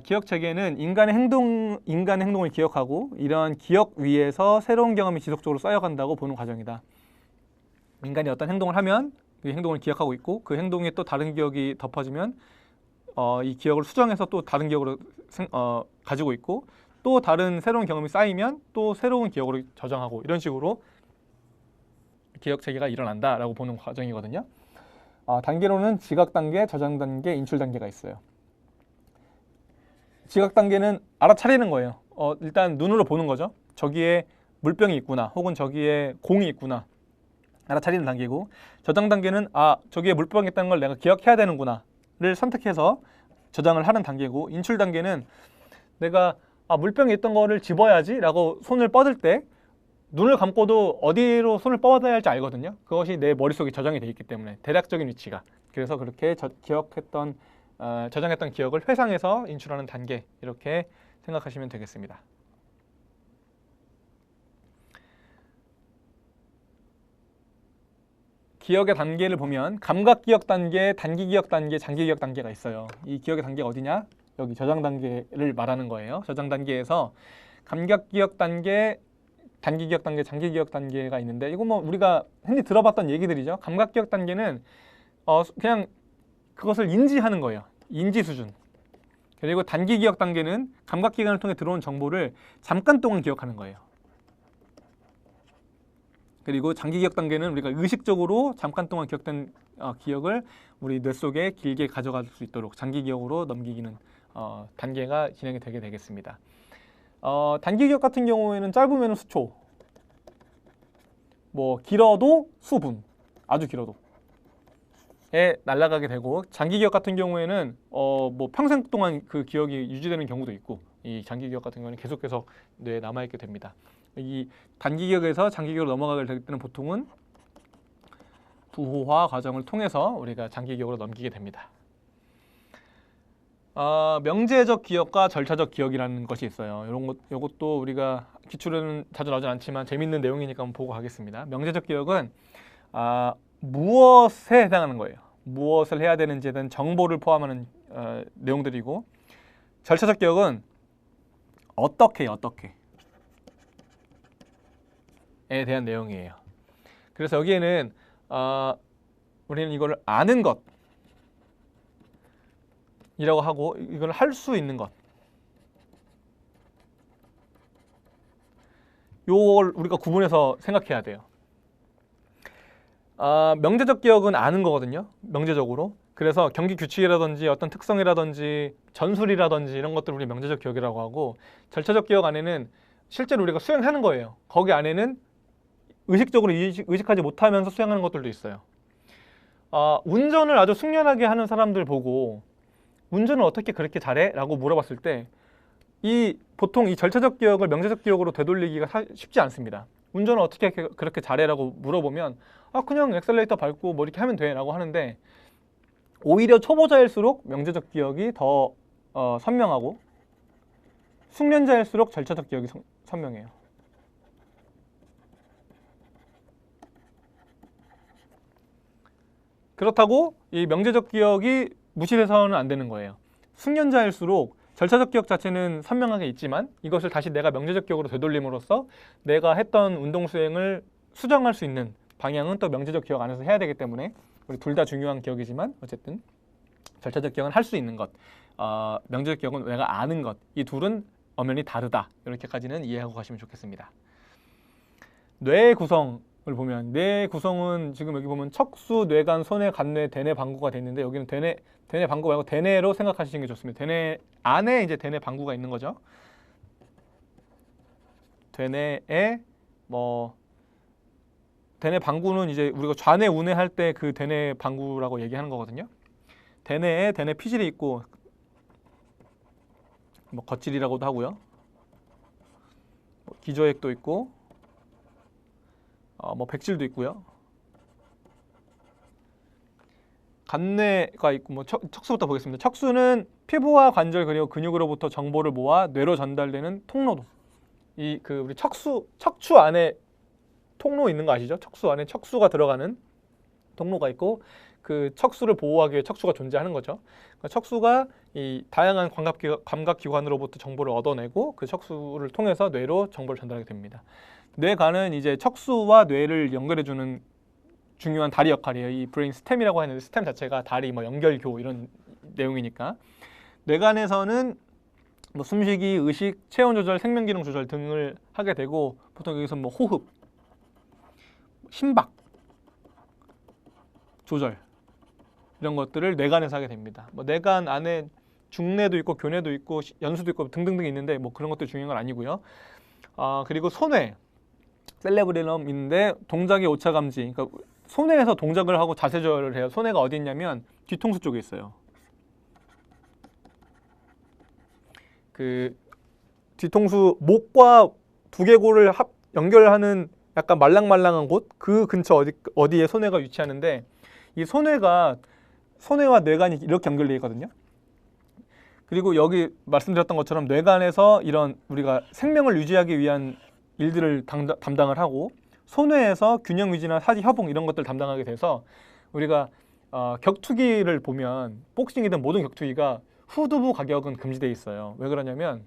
기억 체계는 인간의 행동을 기억하고 이러한 기억 위에서 새로운 경험이 지속적으로 쌓여간다고 보는 과정이다. 인간이 어떤 행동을 하면 그 행동을 기억하고 있고 그 행동에 또 다른 기억이 덮어지면 이 기억을 수정해서 또 다른 기억으로 가지고 있고 또 다른 새로운 경험이 쌓이면 또 새로운 기억으로 저장하고 이런 식으로 기억 체계가 일어난다라고 보는 과정이거든요. 단계로는 지각 단계, 저장 단계, 인출 단계가 있어요. 지각 단계는 알아차리는 거예요. 일단 눈으로 보는 거죠. 저기에 물병이 있구나, 혹은 저기에 공이 있구나. 알아차리는 단계고, 저장 단계는 저기에 물병이 있다는 걸 내가 기억해야 되는구나를 선택해서 저장을 하는 단계고, 인출 단계는 내가 물병이 있던 거를 집어야지 라고 손을 뻗을 때 눈을 감고도 어디로 손을 뻗어야 할지 알거든요. 그것이 내 머릿속에 저장이 돼 있기 때문에 대략적인 위치가. 그래서 그렇게 저장했던 기억을 회상해서 인출하는 단계, 이렇게 생각하시면 되겠습니다. 기억의 단계를 보면 감각기억 단계, 단기기억 단계, 장기기억 단계가 있어요. 이 기억의 단계가 어디냐? 여기 저장 단계를 말하는 거예요. 저장 단계에서 감각기억 단계, 단기기억 단계, 장기기억 단계가 있는데, 이거 뭐 우리가 흔히 들어봤던 얘기들이죠. 감각기억 단계는 그냥 그것을 인지하는 거예요. 인지 수준. 그리고 단기기억 단계는 감각기관을 통해 들어온 정보를 잠깐 동안 기억하는 거예요. 그리고 장기기억 단계는 우리가 의식적으로 잠깐 동안 기억된 기억을 우리 뇌 속에 길게 가져갈 수 있도록 장기기억으로 넘기는 단계가 진행이 되게 되겠습니다. 단기기억 같은 경우에는 짧으면 수초, 뭐 길어도 수분, 아주 길어도 날아가게 되고, 장기기억 같은 경우에는 뭐 평생 동안 그 기억이 유지되는 경우도 있고, 이 장기기억 같은 경우는 계속해서 뇌에 남아있게 됩니다. 이 단기기억에서 장기기억으로 넘어가게 될 때는 보통은 부호화 과정을 통해서 우리가 장기기억으로 넘기게 됩니다. 명제적 기억과 절차적 기억이라는 것이 있어요. 요것도 우리가 기출은 자주 나오진 않지만 재밌는 내용이니까 한번 보고 가겠습니다. 명제적 기억은 무엇에 해당하는 거예요. 무엇을 해야 되는지에 대한 정보를 포함하는 내용들이고, 절차적 기억은 어떻게에 대한 내용이에요. 그래서 여기에는 우리는 이거를 아는 것이라고 하고, 이걸 할 수 있는 것, 요걸 우리가 구분해서 생각해야 돼요. 명제적 기억은 아는 거거든요. 명제적으로. 그래서 경기 규칙이라든지 어떤 특성이라든지 전술이라든지 이런 것들을 우리 명제적 기억이라고 하고, 절차적 기억 안에는 실제로 우리가 수행하는 거예요. 거기 안에는 의식적으로 의식하지 못하면서 수행하는 것들도 있어요. 운전을 아주 숙련하게 하는 사람들 보고 운전을 어떻게 그렇게 잘해? 라고 물어봤을 때 보통 이 절차적 기억을 명제적 기억으로 되돌리기가 쉽지 않습니다. 운전을 어떻게 그렇게 잘해? 라고 물어보면 그냥 엑셀레이터 밟고 뭐 이렇게 하면 돼 라고 하는데, 오히려 초보자일수록 명제적 기억이 더 선명하고 숙련자일수록 절차적 기억이 선명해요. 그렇다고 이 명제적 기억이 무시돼서는 안 되는 거예요. 숙련자일수록 절차적 기억 자체는 선명하게 있지만 이것을 다시 내가 명제적 기억으로 되돌림으로써 내가 했던 운동 수행을 수정할 수 있는 방향은 또 명제적 기억 안에서 해야 되기 때문에 우리 둘 다 중요한 기억이지만 어쨌든 절차적 기억은 할 수 있는 것, 명제적 기억은 내가 아는 것, 이 둘은 엄연히 다르다. 이렇게까지는 이해하고 가시면 좋겠습니다. 뇌의 구성을 보면 뇌의 구성은 지금 여기 보면 척수, 뇌간, 소뇌, 간뇌, 대뇌, 방구가 돼 있는데, 여기는 대뇌 방구 말고 대뇌로 생각하시는 게 좋습니다. 대뇌 안에 이제 대뇌 방구가 있는 거죠. 대뇌에 대뇌 방구는 이제 우리가 좌뇌 우뇌 할 때 그 대뇌 방구라고 얘기하는 거거든요. 대뇌에 대뇌 피질이 있고 겉질이라고도 하고요. 기저액도 있고 백질도 있고요. 간뇌가 있고 척수부터 보겠습니다. 척수는 피부와 관절 그리고 근육으로부터 정보를 모아 뇌로 전달되는 통로도. 우리 척추 안에 통로 있는 거 아시죠? 척수 안에 척수가 들어가는 통로가 있고, 그 척수를 보호하기 위해 척수가 존재하는 거죠. 그러니까 척수가 이 다양한 감각기관으로부터 정보를 얻어내고 그 척수를 통해서 뇌로 정보를 전달하게 됩니다. 뇌간은 이제 척수와 뇌를 연결해주는 중요한 다리 역할이에요. 이 브레인 스템이라고 하는데, 스템 자체가 다리, 연결교 이런 내용이니까. 뇌간에서는 숨쉬기, 의식, 체온 조절, 생명 기능 조절 등을 하게 되고, 보통 여기서 호흡, 심박 조절 이런 것들을 뇌간에서 하게 됩니다. 뇌간 안에 중뇌도 있고 교뇌도 있고 연수도 있고 등등등 있는데 그런 것들 중요한 건 아니고요. 그리고 소뇌, 셀레브레럼 있는데 동작의 오차 감지. 그러니까 소뇌에서 동작을 하고 자세 조절을 해요. 소뇌가 어디 있냐면 뒤통수 쪽에 있어요. 그 뒤통수 목과 두개골을 연결하는 약간 말랑말랑한 곳, 그 근처 어디에 소뇌가 위치하는데, 이 소뇌와 뇌간이 이렇게 연결되어 있거든요. 그리고 여기 말씀드렸던 것처럼 뇌간에서 이런 우리가 생명을 유지하기 위한 일들을 담당을 하고, 소뇌에서 균형 유지나 사지 협응 이런 것들 담당하게 돼서, 우리가 격투기를 보면 복싱이든 모든 격투기가 후두부 가격은 금지되어 있어요. 왜 그러냐면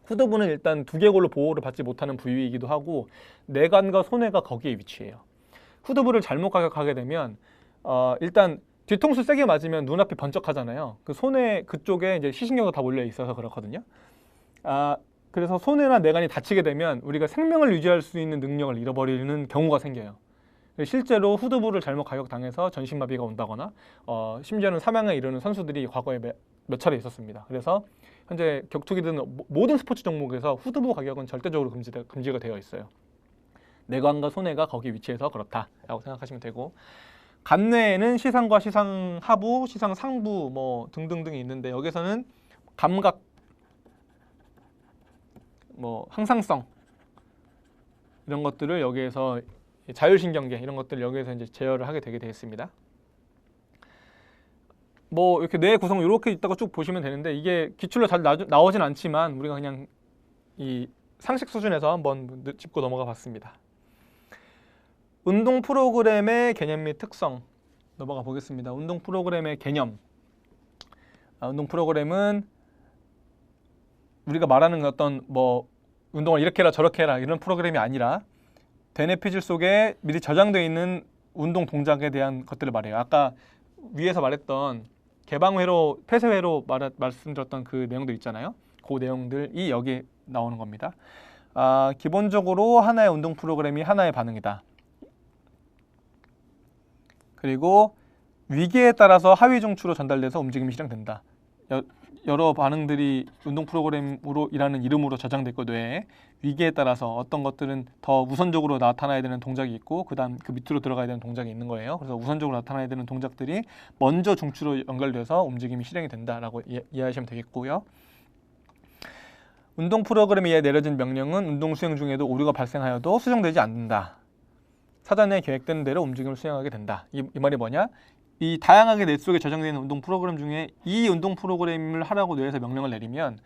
후두부는 일단 두개골로 보호를 받지 못하는 부위이기도 하고, 뇌간과 소뇌가 거기에 위치해요. 후두부를 잘못 가격하게 되면 일단 뒤통수 세게 맞으면 눈앞이 번쩍하잖아요. 그 소뇌 그쪽에 이제 시신경도 다 몰려 있어서 그렇거든요. 그래서 소뇌나 뇌간이 다치게 되면 우리가 생명을 유지할 수 있는 능력을 잃어버리는 경우가 생겨요. 실제로 후두부를 잘못 가격당해서 전신마비가 온다거나 심지어는 사망에 이르는 선수들이 과거에 몇 차례 있었습니다. 그래서 현재 격투기든 모든 스포츠 종목에서 후두부 가격은 절대적으로 금지가 되어 있어요. 뇌관과 소뇌가 거기 위치해서 그렇다라고 생각하시면 되고, 간뇌에는 시상과 시상하부, 시상상부 등등등이 있는데, 여기서는 감각, 항상성 이런 것들을 여기에서 자율신경계 이런 것들을 여기에서 이제 제어를 하게 되게 되어 있습니다. 뭐 이렇게 뇌 구성 이렇게 있다가 쭉 보시면 되는데 이게 기출로 잘 나오진 않지만 우리가 그냥 이 상식 수준에서 한번 짚고 넘어가 봤습니다. 운동 프로그램의 개념 및 특성 넘어가 보겠습니다. 운동 프로그램의 개념. 운동 프로그램은 우리가 말하는 어떤 뭐 운동을 이렇게 해라 저렇게 해라 이런 프로그램이 아니라 대뇌 피질 속에 미리 저장되어 있는 운동 동작에 대한 것들을 말해요. 아까 위에서 말했던 개방회로 폐쇄회로 말씀드렸던 그 내용들 있잖아요. 그 내용들이 여기 나오는 겁니다. 기본적으로 하나의 운동 프로그램이 하나의 반응이다. 그리고 위계에 따라서 하위 중추로 전달돼서 움직임이 실행된다. 여러 반응들이 운동 프로그램으로 이라는 이름으로 저장됐고 뇌에 위계에 따라서 어떤 것들은 더 우선적으로 나타나야 되는 동작이 있고 그다음 그 밑으로 들어가야 되는 동작이 있는 거예요. 그래서 우선적으로 나타나야 되는 동작들이 먼저 중추로 연결돼서 움직임이 실행이 된다라고 이해하시면 되겠고요. 운동 프로그램에 의해 내려진 명령은 운동 수행 중에도 오류가 발생하여도 수정되지 않는다. 사전에 계획된 대로 움직임을 수행하게 된다. 이 말이 뭐냐? 이 다양하게 뇌 속에 저장되어 있는 운동 프로그램 중에 이 운동 프로그램을 하라고 뇌에서 명령을 내리면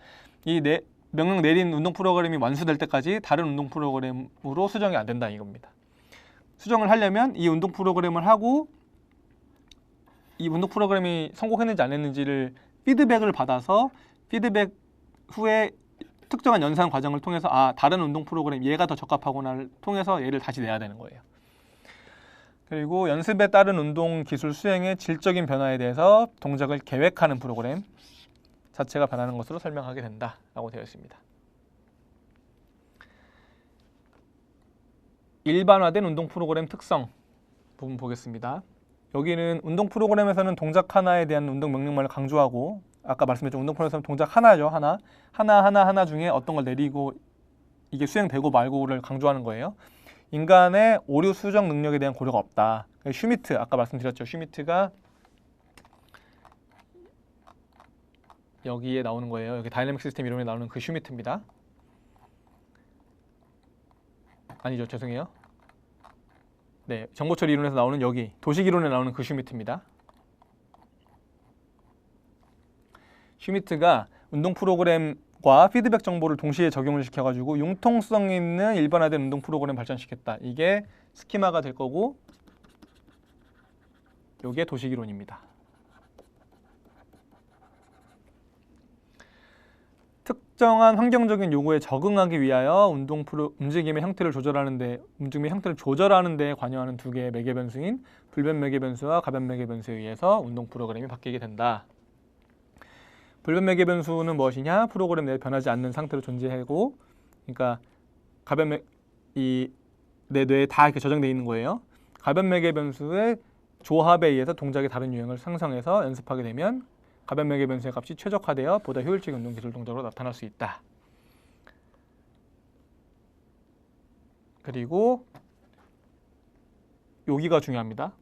이 명령 내린 운동 프로그램이 완수될 때까지 다른 운동 프로그램으로 수정이 안 된다 이겁니다. 수정을 하려면 이 운동 프로그램을 하고 이 운동 프로그램이 성공했는지 안 했는지를 피드백을 받아서 피드백 후에 특정한 연산 과정을 통해서 다른 운동 프로그램 얘가 더 적합하구나를 통해서 얘를 다시 내야 되는 거예요. 그리고 연습에 따른 운동 기술 수행의 질적인 변화에 대해서 동작을 계획하는 프로그램 자체가 변하는 것으로 설명하게 된다라고 되어 있습니다. 일반화된 운동 프로그램 특성 부분 보겠습니다. 여기는 운동 프로그램에서는 동작 하나에 대한 운동 명령만을 강조하고 아까 말씀드렸죠. 운동 프로그램에서는 동작 하나죠. 하나 중에 어떤 걸 내리고 이게 수행되고 말고를 강조하는 거예요. 인간의 오류 수정 능력에 대한 고려가 없다. 슈미트 아까 말씀드렸죠. 슈미트가 여기에 나오는 거예요. 여기 다이내믹 시스템 이론에 나오는 그 슈미트입니다. 아니죠. 죄송해요. 네, 정보처리 이론에서 나오는 여기 도식 이론에 나오는 그 슈미트입니다. 슈미트가 운동 프로그램과 피드백 정보를 동시에 적용을 시켜가지고 융통성 있는 일반화된 운동 프로그램 발전시켰다. 이게 스키마가 될 거고 이게 도식 이론입니다. 특정한 환경적인 요구에 적응하기 위하여 움직임의 형태를 조절하는 데 관여하는 두 개의 매개 변수인 불변 매개 변수와 가변 매개 변수에 의해서 운동 프로그램이 바뀌게 된다. 불변 매개 변수는 무엇이냐? 프로그램 내에 변하지 않는 상태로 존재하고, 그러니까 내 뇌에 다 이렇게 저장되어 있는 거예요. 가변 매개 변수의 조합에 의해서 동작의 다른 유형을 생성해서 연습하게 되면 가변 매개 변수의 값이 최적화되어 보다 효율적인 운동 기술 동작으로 나타날 수 있다. 그리고 여기가 중요합니다.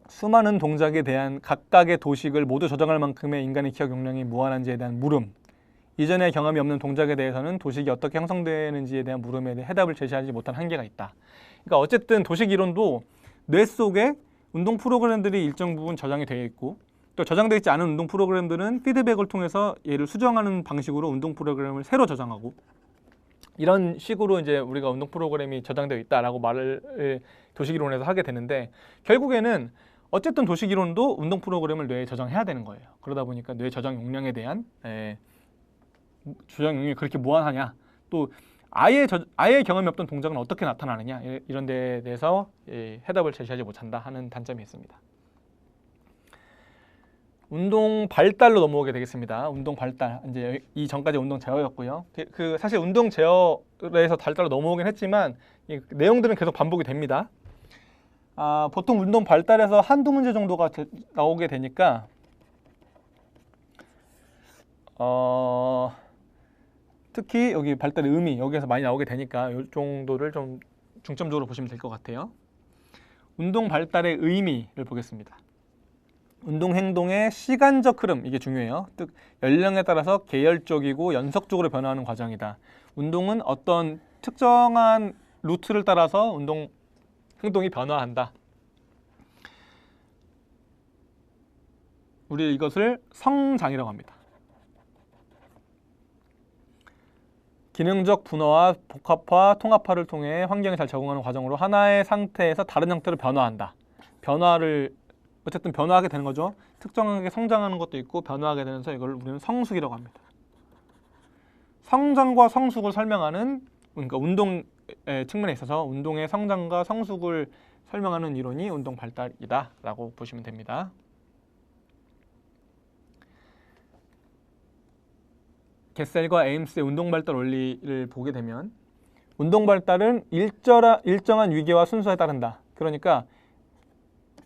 수많은 동작에 대한 각각의 도식을 모두 저장할 만큼의 인간의 기억 용량이 무한한지에 대한 물음. 이전에 경험이 없는 동작에 대해서는 도식이 어떻게 형성되는지에 대한 물음에 대해 해답을 제시하지 못한 한계가 있다. 그러니까 어쨌든 도식 이론도 뇌 속에 운동 프로그램들이 일정 부분 저장이 되어 있고 또 저장되어 있지 않은 운동 프로그램들은 피드백을 통해서 얘를 수정하는 방식으로 운동 프로그램을 새로 저장하고 이런 식으로 이제 우리가 운동 프로그램이 저장되어 있다라고 말을 도식이론에서 하게 되는데 결국에는 어쨌든 도식이론도 운동 프로그램을 뇌에 저장해야 되는 거예요. 그러다 보니까 뇌 저장 용량에 대한 저장 용량이 그렇게 무한하냐, 또 아예 경험이 없던 동작은 어떻게 나타나느냐 이런 데에 대해서 해답을 제시하지 못한다 하는 단점이 있습니다. 운동 발달로 넘어오게 되겠습니다. 운동 발달, 이제 이 전까지 운동 제어였고요. 사실 운동 제어에서 발달로 넘어오긴 했지만 이 내용들은 계속 반복이 됩니다. 보통 운동 발달에서 한두 문제 정도가 나오게 되니까 특히 여기 발달의 의미 여기에서 많이 나오게 되니까 이 정도를 좀 중점적으로 보시면 될 것 같아요. 운동 발달의 의미를 보겠습니다. 운동 행동의 시간적 흐름, 이게 중요해요. 즉 연령에 따라서 계열적이고 연속적으로 변화하는 과정이다. 운동은 어떤 특정한 루트를 따라서 운동 행동이 변화한다. 우리 이것을 성장이라고 합니다. 기능적 분화와 복합화, 통합화를 통해 환경에 잘 적응하는 과정으로 하나의 상태에서 다른 형태로 변화한다. 변화를 어쨌든 변화하게 되는 거죠. 특정하게 성장하는 것도 있고 변화하게 되면서 이걸 우리는 성숙이라고 합니다. 성장과 성숙을 설명하는, 그러니까 운동의 측면에 있어서 운동의 성장과 성숙을 설명하는 이론이 운동 발달이다 라고 보시면 됩니다. 게셀과 에임스의 운동 발달 원리를 보게 되면 운동 발달은 일정한 위계와 순서에 따른다. 그러니까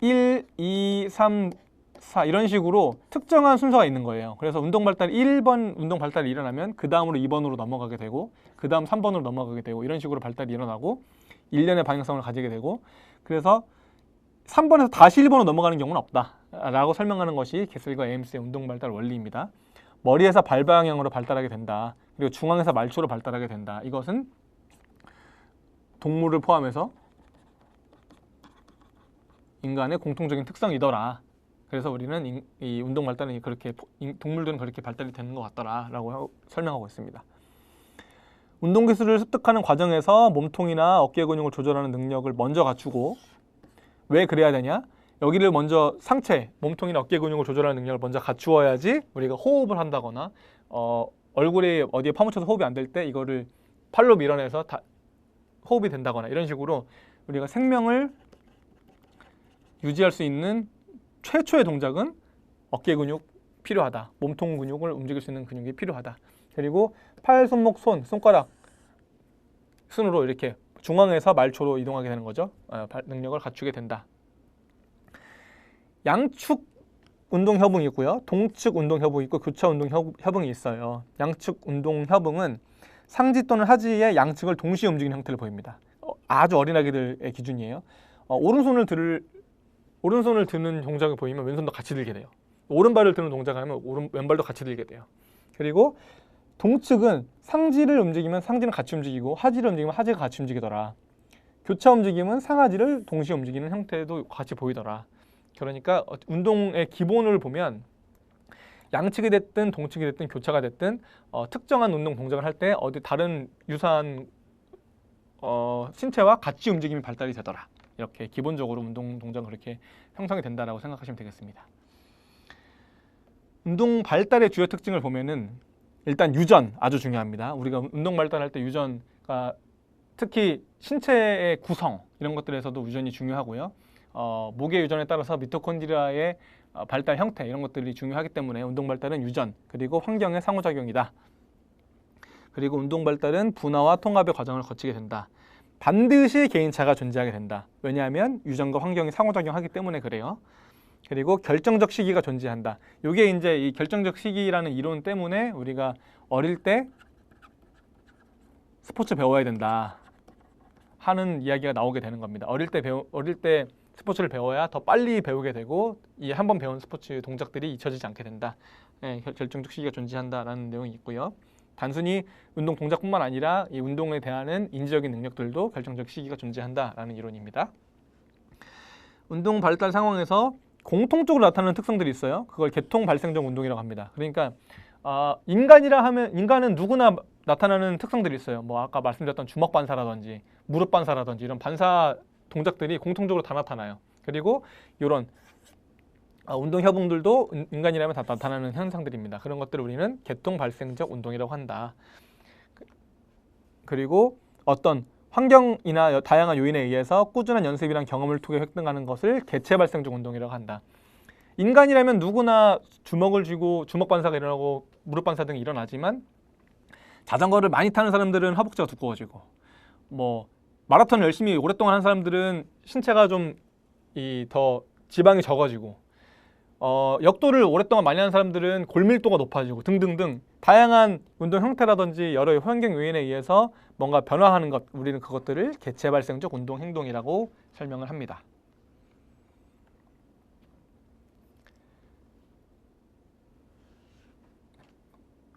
1, 2, 3, 4 이런 식으로 특정한 순서가 있는 거예요. 그래서 운동 발달 1번 운동 발달이 일어나면 그 다음으로 2번으로 넘어가게 되고 그 다음 3번으로 넘어가게 되고 이런 식으로 발달이 일어나고 일련의 방향성을 가지게 되고, 그래서 3번에서 다시 1번으로 넘어가는 경우는 없다 라고 설명하는 것이 게셀과 에임스의 운동 발달 원리입니다. 머리에서 발 방향으로 발달하게 된다. 그리고 중앙에서 말초로 발달하게 된다. 이것은 동물을 포함해서 인간의 공통적인 특성이더라. 그래서 우리는 이 운동 발달은 그렇게, 동물들은 그렇게 발달이 되는 것 같더라 라고 설명하고 있습니다. 운동 기술을 습득하는 과정에서 몸통이나 어깨 근육을 조절하는 능력을 먼저 갖추고, 왜 그래야 되냐? 여기를 먼저 상체, 몸통이나 어깨 근육을 조절하는 능력을 먼저 갖추어야지 우리가 호흡을 한다거나 얼굴에 어디에 파묻혀서 호흡이 안 될 때 이거를 팔로 밀어내서 호흡이 된다거나 이런 식으로 우리가 생명을 유지할 수 있는 최초의 동작은 어깨 근육 필요하다. 몸통 근육을 움직일 수 있는 근육이 필요하다. 그리고 팔, 손목, 손가락 순으로 이렇게 중앙에서 말초로 이동하게 되는 거죠. 능력을 갖추게 된다. 양축 운동 협응이 있고요. 동측 운동 협응이 있고 교차 운동 협응이 있어요. 양측 운동 협응은 상지 또는 하지의 양측을 동시에 움직이는 형태를 보입니다. 아주 어린 아기들의 기준이에요. 오른손을 드는 동작을 보이면 왼손도 같이 들게 돼요. 오른발을 드는 동작을 하면 왼발도 같이 들게 돼요. 그리고 동측은 상지를 움직이면 상지는 같이 움직이고 하지를 움직이면 하지가 같이 움직이더라. 교차 움직임은 상하지를 동시에 움직이는 형태도 같이 보이더라. 그러니까 운동의 기본을 보면 양측이 됐든 동측이 됐든 교차가 됐든 특정한 운동 동작을 할 때 어디 다른 유사한 신체와 같이 움직임이 발달이 되더라. 이렇게 기본적으로 운동 동작은 그렇게 형성이 된다라고 생각하시면 되겠습니다. 운동 발달의 주요 특징을 보면은 일단 유전 아주 중요합니다. 우리가 운동 발달할 때 유전과 특히 신체의 구성 이런 것들에서도 유전이 중요하고요. 목의 유전에 따라서 미토콘드리아의 발달 형태 이런 것들이 중요하기 때문에 운동 발달은 유전 그리고 환경의 상호작용이다. 그리고 운동 발달은 분화와 통합의 과정을 거치게 된다. 반드시 개인차가 존재하게 된다. 왜냐하면 유전과 환경이 상호작용하기 때문에 그래요. 그리고 결정적 시기가 존재한다. 이게 이제 이 결정적 시기라는 이론 때문에 우리가 어릴 때 스포츠 배워야 된다 하는 이야기가 나오게 되는 겁니다. 어릴 때 스포츠를 배워야 더 빨리 배우게 되고 이 한 번 배운 스포츠 동작들이 잊혀지지 않게 된다. 결정적 시기가 존재한다라는 내용이 있고요. 단순히 운동 동작뿐만 아니라 이 운동에 대한 인지적인 능력들도 결정적 시기가 존재한다라는 이론입니다. 운동 발달 상황에서 공통적으로 나타나는 특성들이 있어요. 그걸 계통 발생적 운동이라고 합니다. 그러니까 인간이라 하면 인간은 누구나 나타나는 특성들이 있어요. 뭐 아까 말씀드렸던 주먹 반사라든지 무릎 반사라든지 이런 반사 동작들이 공통적으로 다 나타나요. 그리고 이런 운동 협응들도 인간이라면 다 나타나는 현상들입니다. 그런 것들을 우리는 계통 발생적 운동이라고 한다. 그리고 어떤 환경이나 다양한 요인에 의해서 꾸준한 연습이랑 경험을 통해 획득하는 것을 개체 발생적 운동이라고 한다. 인간이라면 누구나 주먹을 쥐고 주먹 반사가 일어나고 무릎 반사 등이 일어나지만 자전거를 많이 타는 사람들은 허벅지가 두꺼워지고 뭐 마라톤을 열심히 오랫동안 한 사람들은 신체가 좀 더 지방이 적어지고 역도를 오랫동안 많이 하는 사람들은 골밀도가 높아지고 등등등 다양한 운동 형태라든지 여러 환경 요인에 의해서 뭔가 변화하는 것, 우리는 그것들을 개체 발생적 운동 행동이라고 설명을 합니다.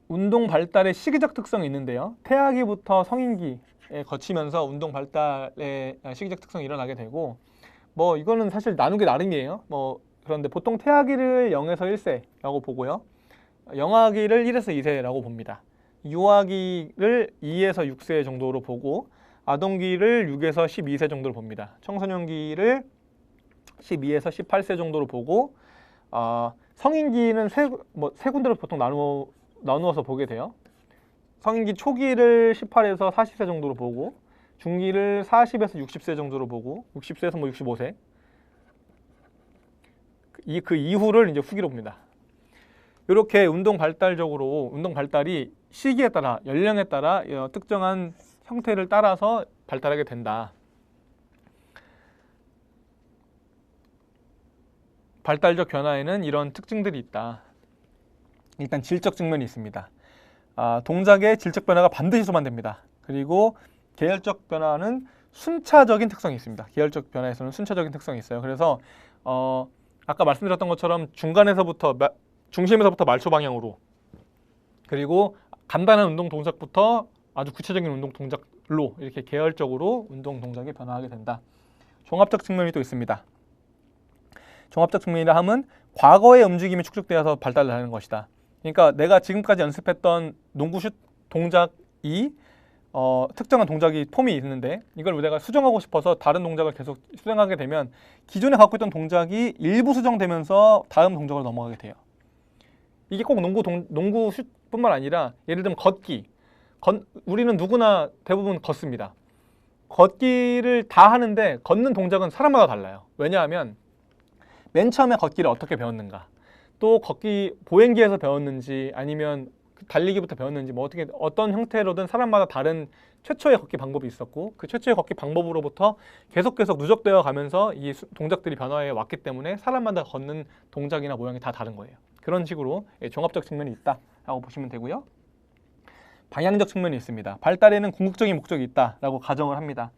운동 발달의 시기적 특성이 있는데요. 태아기부터 성인기에 거치면서 운동 발달의 시기적 특성이 일어나게 되고 뭐 이거는 사실 나누기 나름이에요. 뭐 그런데 보통 태아기를 0에서 1세라고 보고요. 영아기를 1에서 2세라고 봅니다. 유아기를 2에서 6세 정도로 보고 아동기를 6에서 12세 정도로 봅니다. 청소년기를 12에서 18세 정도로 보고 성인기는 세 군데로 보통 나누어서 보게 돼요. 성인기 초기를 18에서 40세 정도로 보고 중기를 40에서 60세 정도로 보고 60세에서 65세 그 이후를 이제 후기로 봅니다. 이렇게 운동 발달이 시기에 따라 연령에 따라 특정한 형태를 따라서 발달하게 된다. 발달적 변화에는 이런 특징들이 있다. 일단 질적 측면이 있습니다. 동작의 질적 변화가 반드시 소만됩니다. 그리고 계열적 변화는 순차적인 특성이 있습니다. 계열적 변화에서는 순차적인 특성이 있어요. 그래서 아까 말씀드렸던 것처럼 중심에서부터 말초 방향으로, 그리고 간단한 운동 동작부터 아주 구체적인 운동 동작로 이렇게 계열적으로 운동 동작이 변화하게 된다. 종합적 측면이 또 있습니다. 종합적 측면이라 함은 과거의 움직임이 축적되어서 발달을 하는 것이다. 그러니까 내가 지금까지 연습했던 농구슛 동작이 특정한 동작이 폼이 있는데 이걸 내가 수정하고 싶어서 다른 동작을 계속 수정하게 되면 기존에 갖고 있던 동작이 일부 수정되면서 다음 동작으로 넘어가게 돼요. 이게 꼭 농구 슛뿐만 아니라 예를 들면 걷기. 우리는 누구나 대부분 걷습니다. 걷기를 다 하는데 걷는 동작은 사람마다 달라요. 왜냐하면 맨 처음에 걷기를 어떻게 배웠는가, 또 걷기 보행기에서 배웠는지 아니면 달리기부터 배웠는지 어떤 형태로든 사람마다 다른 최초의 걷기 방법이 있었고 그 최초의 걷기 방법으로부터 계속 누적되어 가면서 이 동작들이 변화해 왔기 때문에 사람마다 걷는 동작이나 모양이 다 다른 거예요. 그런 식으로 종합적 측면이 있다라고 보시면 되고요. 방향적 측면이 있습니다. 발달에는 궁극적인 목적이 있다라고 가정을 합니다.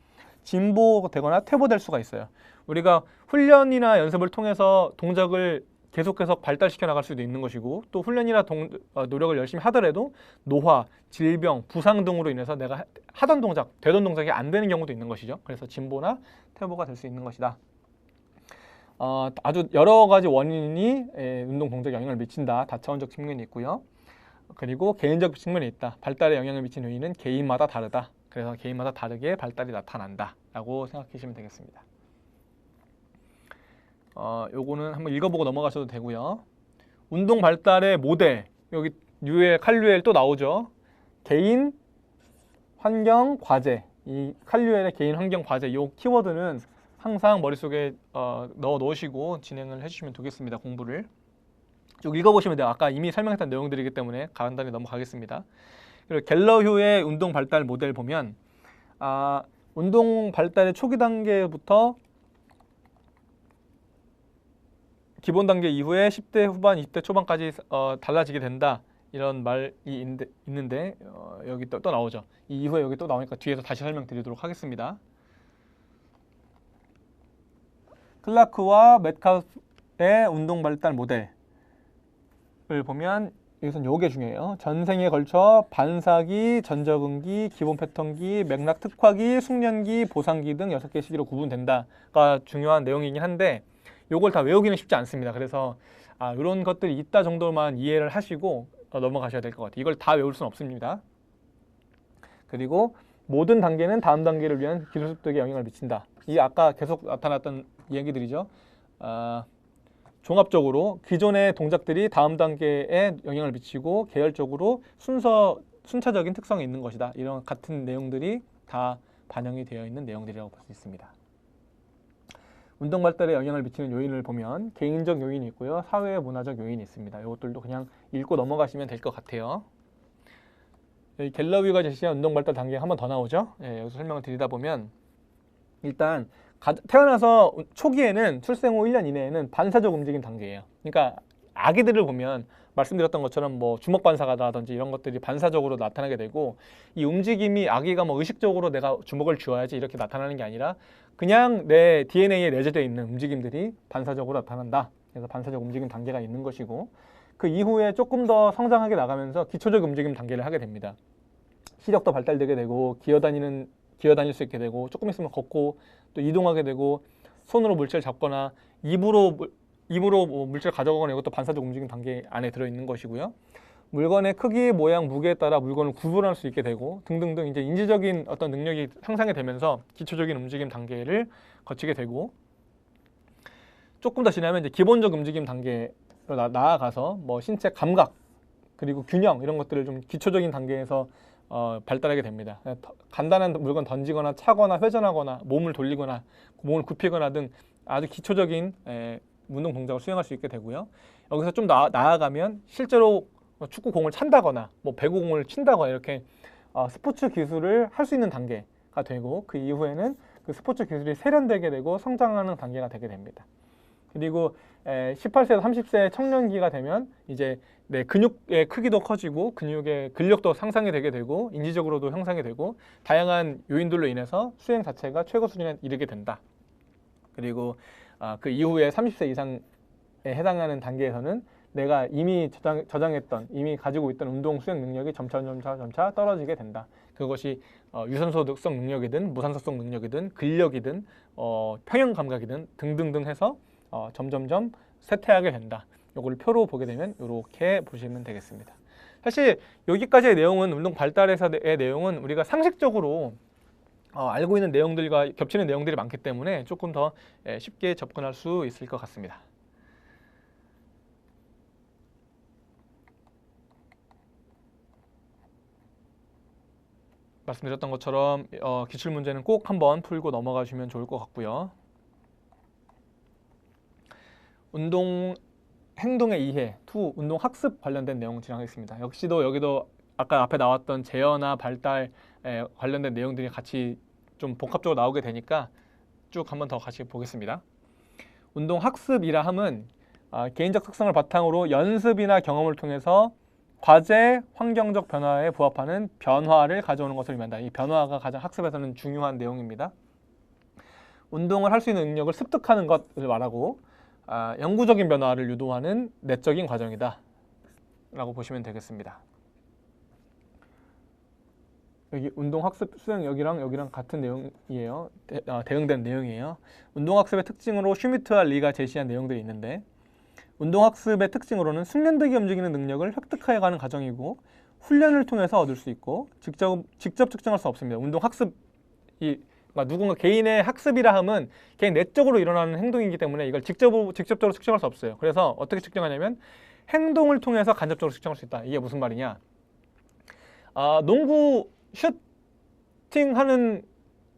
진보되거나 퇴보될 수가 있어요. 우리가 훈련이나 연습을 통해서 동작을 계속해서 발달시켜 나갈 수도 있는 것이고, 또 훈련이나 노력을 열심히 하더라도 노화, 질병, 부상 등으로 인해서 내가 하던 동작, 되던 동작이 안 되는 경우도 있는 것이죠. 그래서 진보나 퇴보가 될 수 있는 것이다. 아주 여러 가지 원인이 운동 동작에 영향을 미친다. 다차원적 측면이 있고요. 그리고 개인적 측면이 있다. 발달에 영향을 미치는 요인은 개인마다 다르다. 그래서 개인마다 다르게 발달이 나타난다 라고 생각하시면 되겠습니다. 요거는 한번 읽어보고 넘어가셔도 되고요. 운동 발달의 모델, 여기 칼류엘 또 나오죠. 개인, 환경, 과제. 이 칼류엘의 개인, 환경, 과제 이 키워드는 항상 머릿속에 넣어 놓으시고 진행을 해주시면 되겠습니다. 공부를 쭉 읽어보시면 돼요. 아까 이미 설명했던 내용들이기 때문에 간단히 넘어가겠습니다. 그리고 갤러휴의 운동 발달 모델 보면 운동 발달의 초기 단계부터 기본 단계 이후에 10대 후반, 20대 초반까지 달라지게 된다. 이런 말이 있는데 여기 또 나오죠. 이 이후에 여기 또 나오니까 뒤에서 다시 설명드리도록 하겠습니다. 클라크와 메트칼프의 운동 발달 모델을 보면 여기서는 요게 중요해요. 전생에 걸쳐 반사기, 전적응기, 기본 패턴기, 맥락 특화기, 숙련기, 보상기 등 6개 시기로 구분된다가 중요한 내용이긴 한데 요걸 다 외우기는 쉽지 않습니다. 그래서 이런 것들이 있다 정도만 이해를 하시고 넘어가셔야 될 것 같아요. 이걸 다 외울 수는 없습니다. 그리고 모든 단계는 다음 단계를 위한 기술 습득에 영향을 미친다. 이게 아까 계속 나타났던 얘기들이죠. 종합적으로 기존의 동작들이 다음 단계에 영향을 미치고 계열적으로 순차적인 특성이 있는 것이다. 이런 같은 내용들이 다 반영이 되어 있는 내용들이라고 볼 수 있습니다. 운동 발달에 영향을 미치는 요인을 보면 개인적 요인이 있고요. 사회 문화적 요인이 있습니다. 이것들도 그냥 읽고 넘어가시면 될 것 같아요. 여기 갤러위가 제시한 운동 발달 단계가 한 번 더 나오죠. 여기서 설명을 드리다 보면 일단 태어나서 초기에는 출생 후 1년 이내에는 반사적 움직임 단계예요. 그러니까 아기들을 보면 말씀드렸던 것처럼 뭐 주먹 반사가라든지 이런 것들이 반사적으로 나타나게 되고, 이 움직임이 아기가 뭐 의식적으로 내가 주먹을 쥐어야지 이렇게 나타나는 게 아니라 그냥 내 DNA에 내재되어 있는 움직임들이 반사적으로 나타난다. 그래서 반사적 움직임 단계가 있는 것이고, 그 이후에 조금 더 성장하게 나가면서 기초적 움직임 단계를 하게 됩니다. 시력도 발달되게 되고 기어다닐 수 있게 되고, 조금 있으면 걷고 또 이동하게 되고, 손으로 물체를 잡거나 입으로 입으로 뭐 물질을 가져가거나 이것도 반사적 움직임 단계 안에 들어있는 것이고요. 물건의 크기, 모양, 무게에 따라 물건을 구분할 수 있게 되고 등등등 이제 인지적인 어떤 능력이 향상이 되면서 기초적인 움직임 단계를 거치게 되고 조금 더 지나면 이제 기본적 움직임 단계로 나아가서 뭐 신체 감각 그리고 균형 이런 것들을 좀 기초적인 단계에서 발달하게 됩니다. 간단한 물건 던지거나 차거나 회전하거나 몸을 돌리거나 몸을 굽히거나 등 아주 기초적인 운동 동작을 수행할 수 있게 되고요. 여기서 좀 나아가면 실제로 축구 공을 찬다거나 뭐 배구공을 친다거나 이렇게 스포츠 기술을 할 수 있는 단계가 되고 그 이후에는 그 스포츠 기술이 세련되게 되고 성장하는 단계가 되게 됩니다. 그리고 18세에서 30세 청년기가 되면 이제 내 근육의 크기도 커지고 근육의 근력도 상상이 되게 되고 인지적으로도 형성이 되고 다양한 요인들로 인해서 수행 자체가 최고 수준에 이르게 된다. 그리고 그 이후에 30세 이상에 해당하는 단계에서는 내가 이미 저장했던 이미 가지고 있던 운동 수행 능력이 점차 떨어지게 된다. 그것이 유산소성 능력이든 무산소성 능력이든 근력이든 평형 감각이든 등등등 해서 점점점 쇠퇴하게 된다. 이걸 표로 보게 되면 이렇게 보시면 되겠습니다. 사실 여기까지의 내용은 운동 발달에서의 내용은 우리가 상식적으로 알고 있는 내용들과 겹치는 내용들이 많기 때문에 조금 더 쉽게 접근할 수 있을 것 같습니다. 말씀드렸던 것처럼 기출문제는 꼭 한번 풀고 넘어가시면 좋을 것 같고요. 운동 행동의 이해, 운동 학습 관련된 내용 진행하겠습니다. 역시도 여기도 아까 앞에 나왔던 제어나 발달 관련된 내용들이 같이 좀 복합적으로 나오게 되니까 쭉 한번 더 같이 보겠습니다. 운동 학습이라 함은 개인적 특성을 바탕으로 연습이나 경험을 통해서 과제, 환경적 변화에 부합하는 변화를 가져오는 것을 의미한다. 이 변화가 가장 학습에서는 중요한 내용입니다. 운동을 할 수 있는 능력을 습득하는 것을 말하고 영구적인 변화를 유도하는 내적인 과정이다 라고 보시면 되겠습니다. 여기 운동학습 수행 여기랑 같은 내용이에요. 대응된 내용이에요. 운동학습의 특징으로 슈미트와 리가 제시한 내용들이 있는데 운동학습의 특징으로는 숙련되게 움직이는 능력을 획득해가는 과정이고 훈련을 통해서 얻을 수 있고 직접 측정할 수 없습니다. 운동학습이 누군가 개인의 학습이라 함은 개인 내적으로 일어나는 행동이기 때문에 이걸 직접적으로 측정할 수 없어요. 그래서 어떻게 측정하냐면 행동을 통해서 간접적으로 측정할 수 있다. 이게 무슨 말이냐? 농구 슈팅하는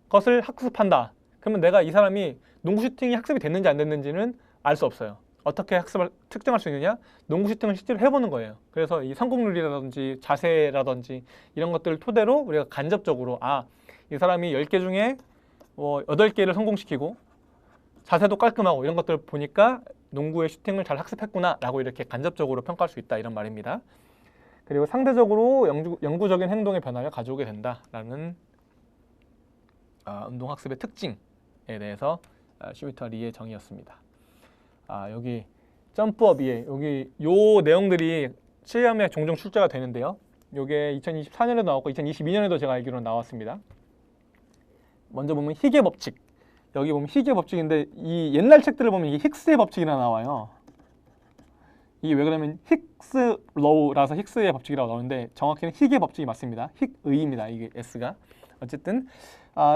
것을 학습한다. 그러면 내가 이 사람이 농구 슈팅이 학습이 됐는지 안 됐는지는 알 수 없어요. 어떻게 학습을 측정할 수 있느냐? 농구 슈팅을 실제로 해보는 거예요. 그래서 이 성공률이라든지 자세라든지 이런 것들을 토대로 우리가 간접적으로 이 사람이 10개 중에 8개를 성공시키고 자세도 깔끔하고 이런 것들을 보니까 농구의 슈팅을 잘 학습했구나 라고 이렇게 간접적으로 평가할 수 있다 이런 말입니다. 그리고 상대적으로 영구적인 행동의 변화를 가져오게 된다라는 운동학습의 특징에 대해서 슈미트와 리의 정의였습니다. 여기 점프업 이해 여기 요 내용들이 시험에 종종 출제가 되는데요. 요게 2024년에도 나왔고 2022년에도 제가 알기로는 나왔습니다. 먼저 보면 희게 법칙. 여기 보면 희게 법칙인데 이 옛날 책들을 보면 이게 힉스의 법칙이라 나와요. 이게 왜 그러면 힉스 로우라서 힉스의 법칙이라고 나오는데 정확히는 희게 법칙이 맞습니다. 힉의입니다. 이게 S가. 어쨌든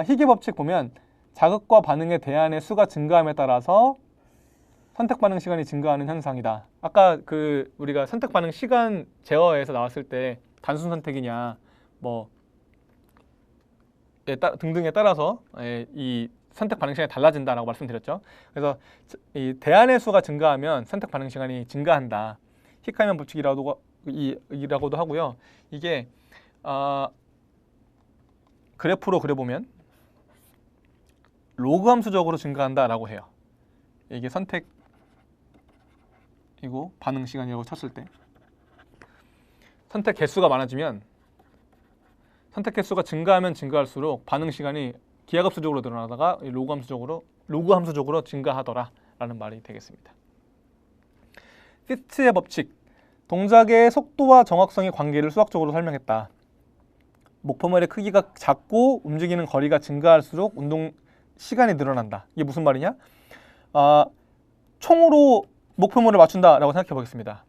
희게 법칙 보면 자극과 반응의 대안의 수가 증가함에 따라서 선택 반응 시간이 증가하는 현상이다. 아까 우리가 선택 반응 시간 제어에서 나왔을 때 단순 선택이냐 뭐 등등에 따라서 이 선택 반응 시간이 달라진다라고 말씀드렸죠. 그래서 이 대안의 수가 증가하면 선택 반응 시간이 증가한다. 히카이먼 법칙이라고도 하고요. 이게 그래프로 그려보면 로그 함수적으로 증가한다라고 해요. 이게 선택이고 반응 시간이라고 쳤을 때 선택 개수가 많아지면 선택 개수가 증가하면 증가할수록 반응 시간이 기하급수적으로 늘어나다가 로그 함수적으로 증가하더라라는 말이 되겠습니다. 피츠의 법칙, 동작의 속도와 정확성의 관계를 수학적으로 설명했다. 목표물의 크기가 작고 움직이는 거리가 증가할수록 운동 시간이 늘어난다. 이게 무슨 말이냐? 총으로 목표물을 맞춘다라고 생각해 보겠습니다.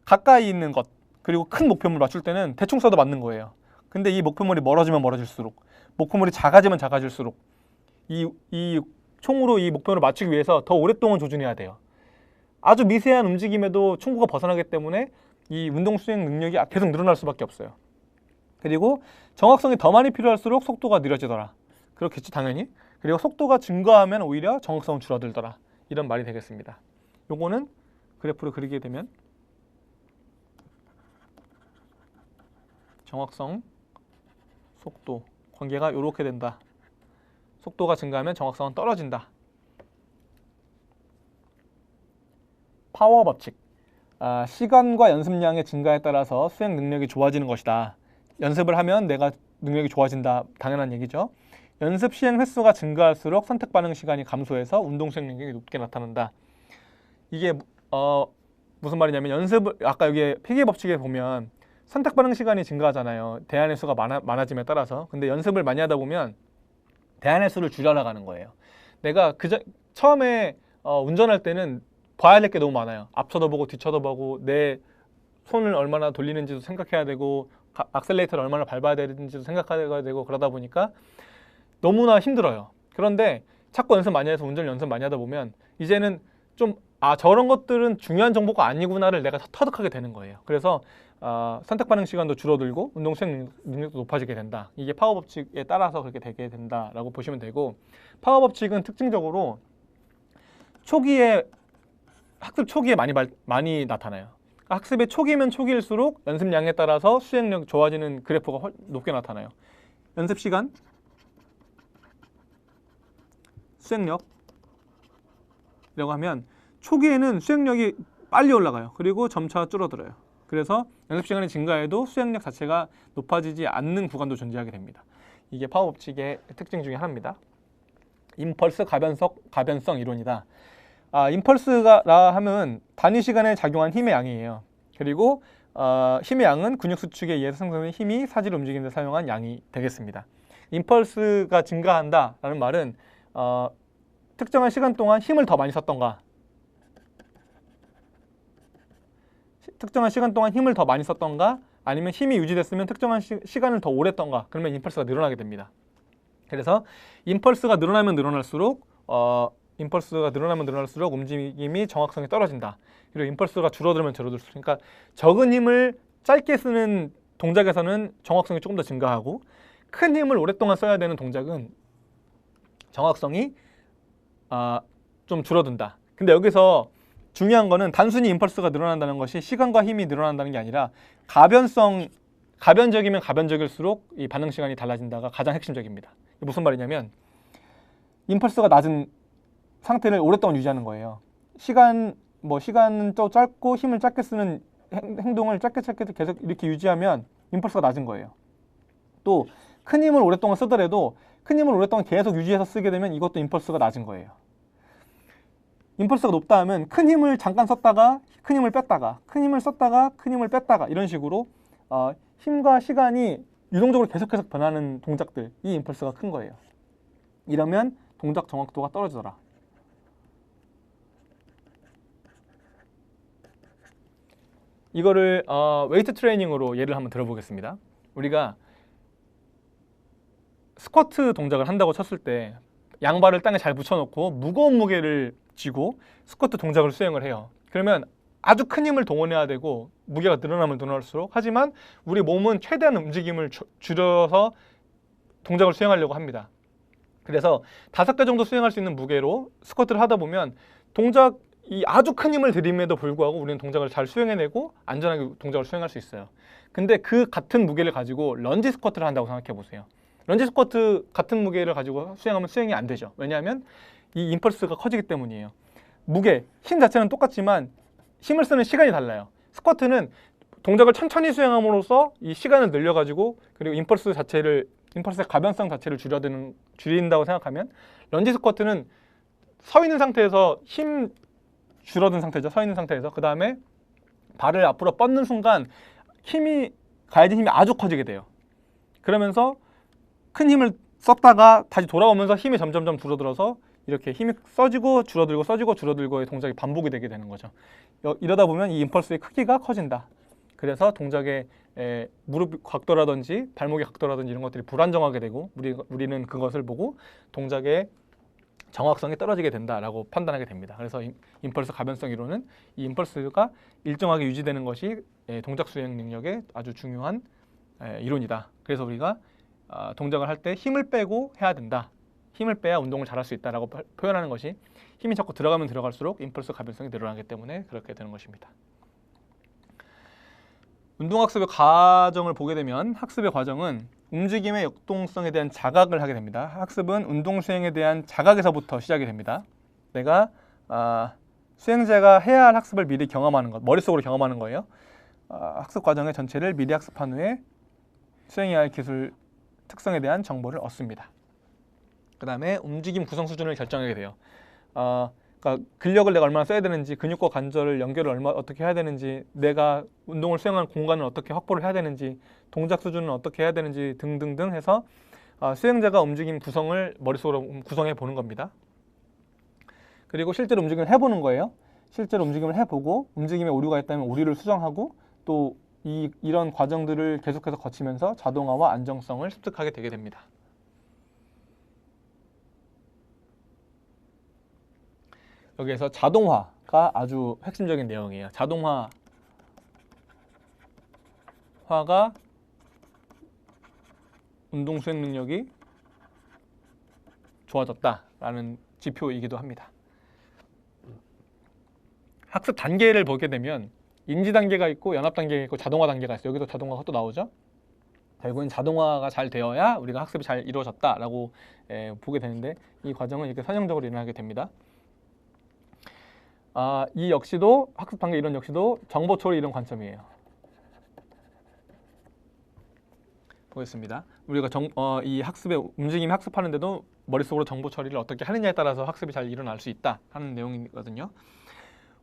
가까이 있는 것 그리고 큰 목표물을 맞출 때는 대충 써도 맞는 거예요. 근데 이 목표물이 멀어지면 멀어질수록, 목표물이 작아지면 작아질수록 이 총으로 이 목표를 맞추기 위해서 더 오랫동안 조준해야 돼요. 아주 미세한 움직임에도 총구가 벗어나기 때문에 이 운동 수행 능력이 계속 늘어날 수밖에 없어요. 그리고 정확성이 더 많이 필요할수록 속도가 느려지더라. 그렇겠지 당연히. 그리고 속도가 증가하면 오히려 정확성은 줄어들더라. 이런 말이 되겠습니다. 요거는 그래프로 그리게 되면 정확성, 속도 관계가 이렇게 된다. 속도가 증가하면 정확성은 떨어진다. 파워 법칙. 시간과 연습량의 증가에 따라서 수행 능력이 좋아지는 것이다. 연습을 하면 내가 능력이 좋아진다. 당연한 얘기죠. 연습 시행 횟수가 증가할수록 선택 반응 시간이 감소해서 운동 수행 능력이 높게 나타난다. 이게 무슨 말이냐면 연습을 아까 여기 피게 법칙에 보면 선택 반응 시간이 증가하잖아요. 대안의 수가 많아짐에 따라서. 근데 연습을 많이 하다 보면 대안의 수를 줄여나가는 거예요. 내가 처음에 운전할 때는 봐야 될 게 너무 많아요. 앞쳐도 보고 뒤쳐도 보고 내 손을 얼마나 돌리는지도 생각해야 되고 악셀레이터를 얼마나 밟아야 되는지도 생각해야 되고 그러다 보니까 너무나 힘들어요. 그런데 자꾸 연습 많이 해서 운전 연습 많이 하다 보면 이제는 좀 저런 것들은 중요한 정보가 아니구나를 내가 터득하게 되는 거예요. 그래서 선택 반응 시간도 줄어들고 운동 수행 능력도 높아지게 된다. 이게 파워 법칙에 따라서 그렇게 되게 된다라고 보시면 되고, 파워 법칙은 특징적으로 학습 초기에 많이 나타나요. 학습의 초기면 초기일수록 연습량에 따라서 수행력 좋아지는 그래프가 높게 나타나요. 연습 시간, 수행력 이라고 하면 초기에는 수행력이 빨리 올라가요. 그리고 점차 줄어들어요. 그래서 연습 시간이 증가해도 수행력 자체가 높아지지 않는 구간도 존재하게 됩니다. 이게 파워 법칙의 특징 중에 하나입니다. 임펄스 가변성 이론이다. 임펄스라 하면 단위 시간에 작용한 힘의 양이에요. 그리고 힘의 양은 근육 수축에 의해서 생성된 힘이 사지를 움직이는 데 사용한 양이 되겠습니다. 임펄스가 증가한다라는 말은 특정한 시간 동안 힘을 더 많이 썼던가, 아니면 힘이 유지됐으면 특정한 시간을 더 오래 했던가, 그러면 임펄스가 늘어나게 됩니다. 그래서 임펄스가 늘어나면 늘어날수록 움직임이 정확성이 떨어진다. 그리고 임펄스가 줄어들면 줄어들수록, 그러니까 적은 힘을 짧게 쓰는 동작에서는 정확성이 조금 더 증가하고, 큰 힘을 오랫동안 써야 되는 동작은 정확성이 좀 줄어든다. 근데 여기서 중요한 거는 단순히 임펄스가 늘어난다는 것이 시간과 힘이 늘어난다는 게 아니라 가변적이면 가변적일수록 이 반응 시간이 달라진다가 가장 핵심적입니다. 이게 무슨 말이냐면 임펄스가 낮은 상태를 오랫동안 유지하는 거예요. 시간은 또 짧고 힘을 짧게 쓰는 행동을 짧게 계속 이렇게 유지하면 임펄스가 낮은 거예요. 또 큰 힘을 오랫동안 쓰더라도 큰 힘을 오랫동안 계속 유지해서 쓰게 되면 이것도 임펄스가 낮은 거예요. 임펄스가 높다 하면 큰 힘을 잠깐 썼다가 큰 힘을 뺐다가 큰 힘을 썼다가 큰 힘을 뺐다가 이런 식으로 힘과 시간이 유동적으로 계속해서 변하는 동작들, 이 임펄스가 큰 거예요. 이러면 동작 정확도가 떨어지더라. 이거를 웨이트 트레이닝으로 예를 한번 들어보겠습니다. 우리가 스쿼트 동작을 한다고 쳤을 때 양발을 땅에 잘 붙여놓고 무거운 무게를 쥐고 스쿼트 동작을 수행을 해요. 그러면 아주 큰 힘을 동원해야 되고 무게가 늘어나면 늘어날수록, 하지만 우리 몸은 최대한 움직임을 줄여서 동작을 수행하려고 합니다. 그래서 5개 정도 수행할 수 있는 무게로 스쿼트를 하다 보면 동작이 아주 큰 힘을 들임에도 불구하고 우리는 동작을 잘 수행해내고 안전하게 동작을 수행할 수 있어요. 근데 그 같은 무게를 가지고 런지 스쿼트를 한다고 생각해 보세요. 런지 스쿼트 같은 무게를 가지고 수행하면 수행이 안 되죠. 왜냐하면 이 임펄스가 커지기 때문이에요. 힘 자체는 똑같지만 힘을 쓰는 시간이 달라요. 스쿼트는 동작을 천천히 수행함으로써 이 시간을 늘려가지고, 그리고 임펄스의 가변성 자체를 줄인다고 생각하면, 런지 스쿼트는 서 있는 상태에서 힘 줄어든 상태죠. 서 있는 상태에서 그 다음에 발을 앞으로 뻗는 순간 가해진 힘이 아주 커지게 돼요. 그러면서 큰 힘을 썼다가 다시 돌아오면서 힘이 점점점 줄어들어서 이렇게 힘이 써지고 줄어들고 써지고 줄어들고의 동작이 반복이 되게 되는 거죠. 이러다 보면 이 임펄스의 크기가 커진다. 그래서 동작의 무릎 각도라든지 발목의 각도라든지 이런 것들이 불안정하게 되고 우리는 그것을 보고 동작의 정확성이 떨어지게 된다라고 판단하게 됩니다. 그래서 임펄스 가변성 이론은 이 임펄스가 일정하게 유지되는 것이 동작 수행 능력의 아주 중요한 이론이다. 그래서 우리가 동작을 할 때 힘을 빼고 해야 된다. 힘을 빼야 운동을 잘할 수 있다라고 표현하는 것이 힘이 자꾸 들어가면 들어갈수록 임펄스 가변성이 늘어나기 때문에 그렇게 되는 것입니다. 운동학습의 과정을 보게 되면 학습의 과정은 움직임의 역동성에 대한 자각을 하게 됩니다. 학습은 운동 수행에 대한 자각에서부터 시작이 됩니다. 내가 수행자가 해야 할 학습을 미리 경험하는 것, 머릿속으로 경험하는 거예요. 학습 과정의 전체를 미리 학습한 후에 수행해야 할 기술 특성에 대한 정보를 얻습니다. 그 다음에 움직임 구성 수준을 결정하게 돼요. 그러니까 근력을 내가 얼마나 써야 되는지, 근육과 관절을 연결을 어떻게 해야 되는지, 내가 운동을 수행하는 공간을 어떻게 확보를 해야 되는지, 동작 수준은 어떻게 해야 되는지 등등등 해서 수행자가 움직임 구성을 머릿속으로 구성해 보는 겁니다. 그리고 실제로 움직임을 해보는 거예요. 실제로 움직임을 해보고 움직임에 오류가 있다면 오류를 수정하고 또 이런 과정들을 계속해서 거치면서 자동화와 안정성을 습득하게 되게 됩니다. 여기에서 자동화가 아주 핵심적인 내용이에요. 자동화가 운동 수행 능력이 좋아졌다라는 지표이기도 합니다. 학습 단계를 보게 되면 인지 단계가 있고 연합 단계가 있고 자동화 단계가 있어요. 여기도 자동화가 또 나오죠. 결국엔 자동화가 잘 되어야 우리가 학습이 잘 이루어졌다라고 보게 되는데 이 과정은 이렇게 선형적으로 일어나게 됩니다. 이 역시도 학습 단계 이론 역시도 정보 처리 이론 관점이에요. 보겠습니다. 우리가 이 학습의 움직임 학습하는데도 머릿속으로 정보 처리를 어떻게 하느냐에 따라서 학습이 잘 일어날 수 있다 하는 내용이거든요.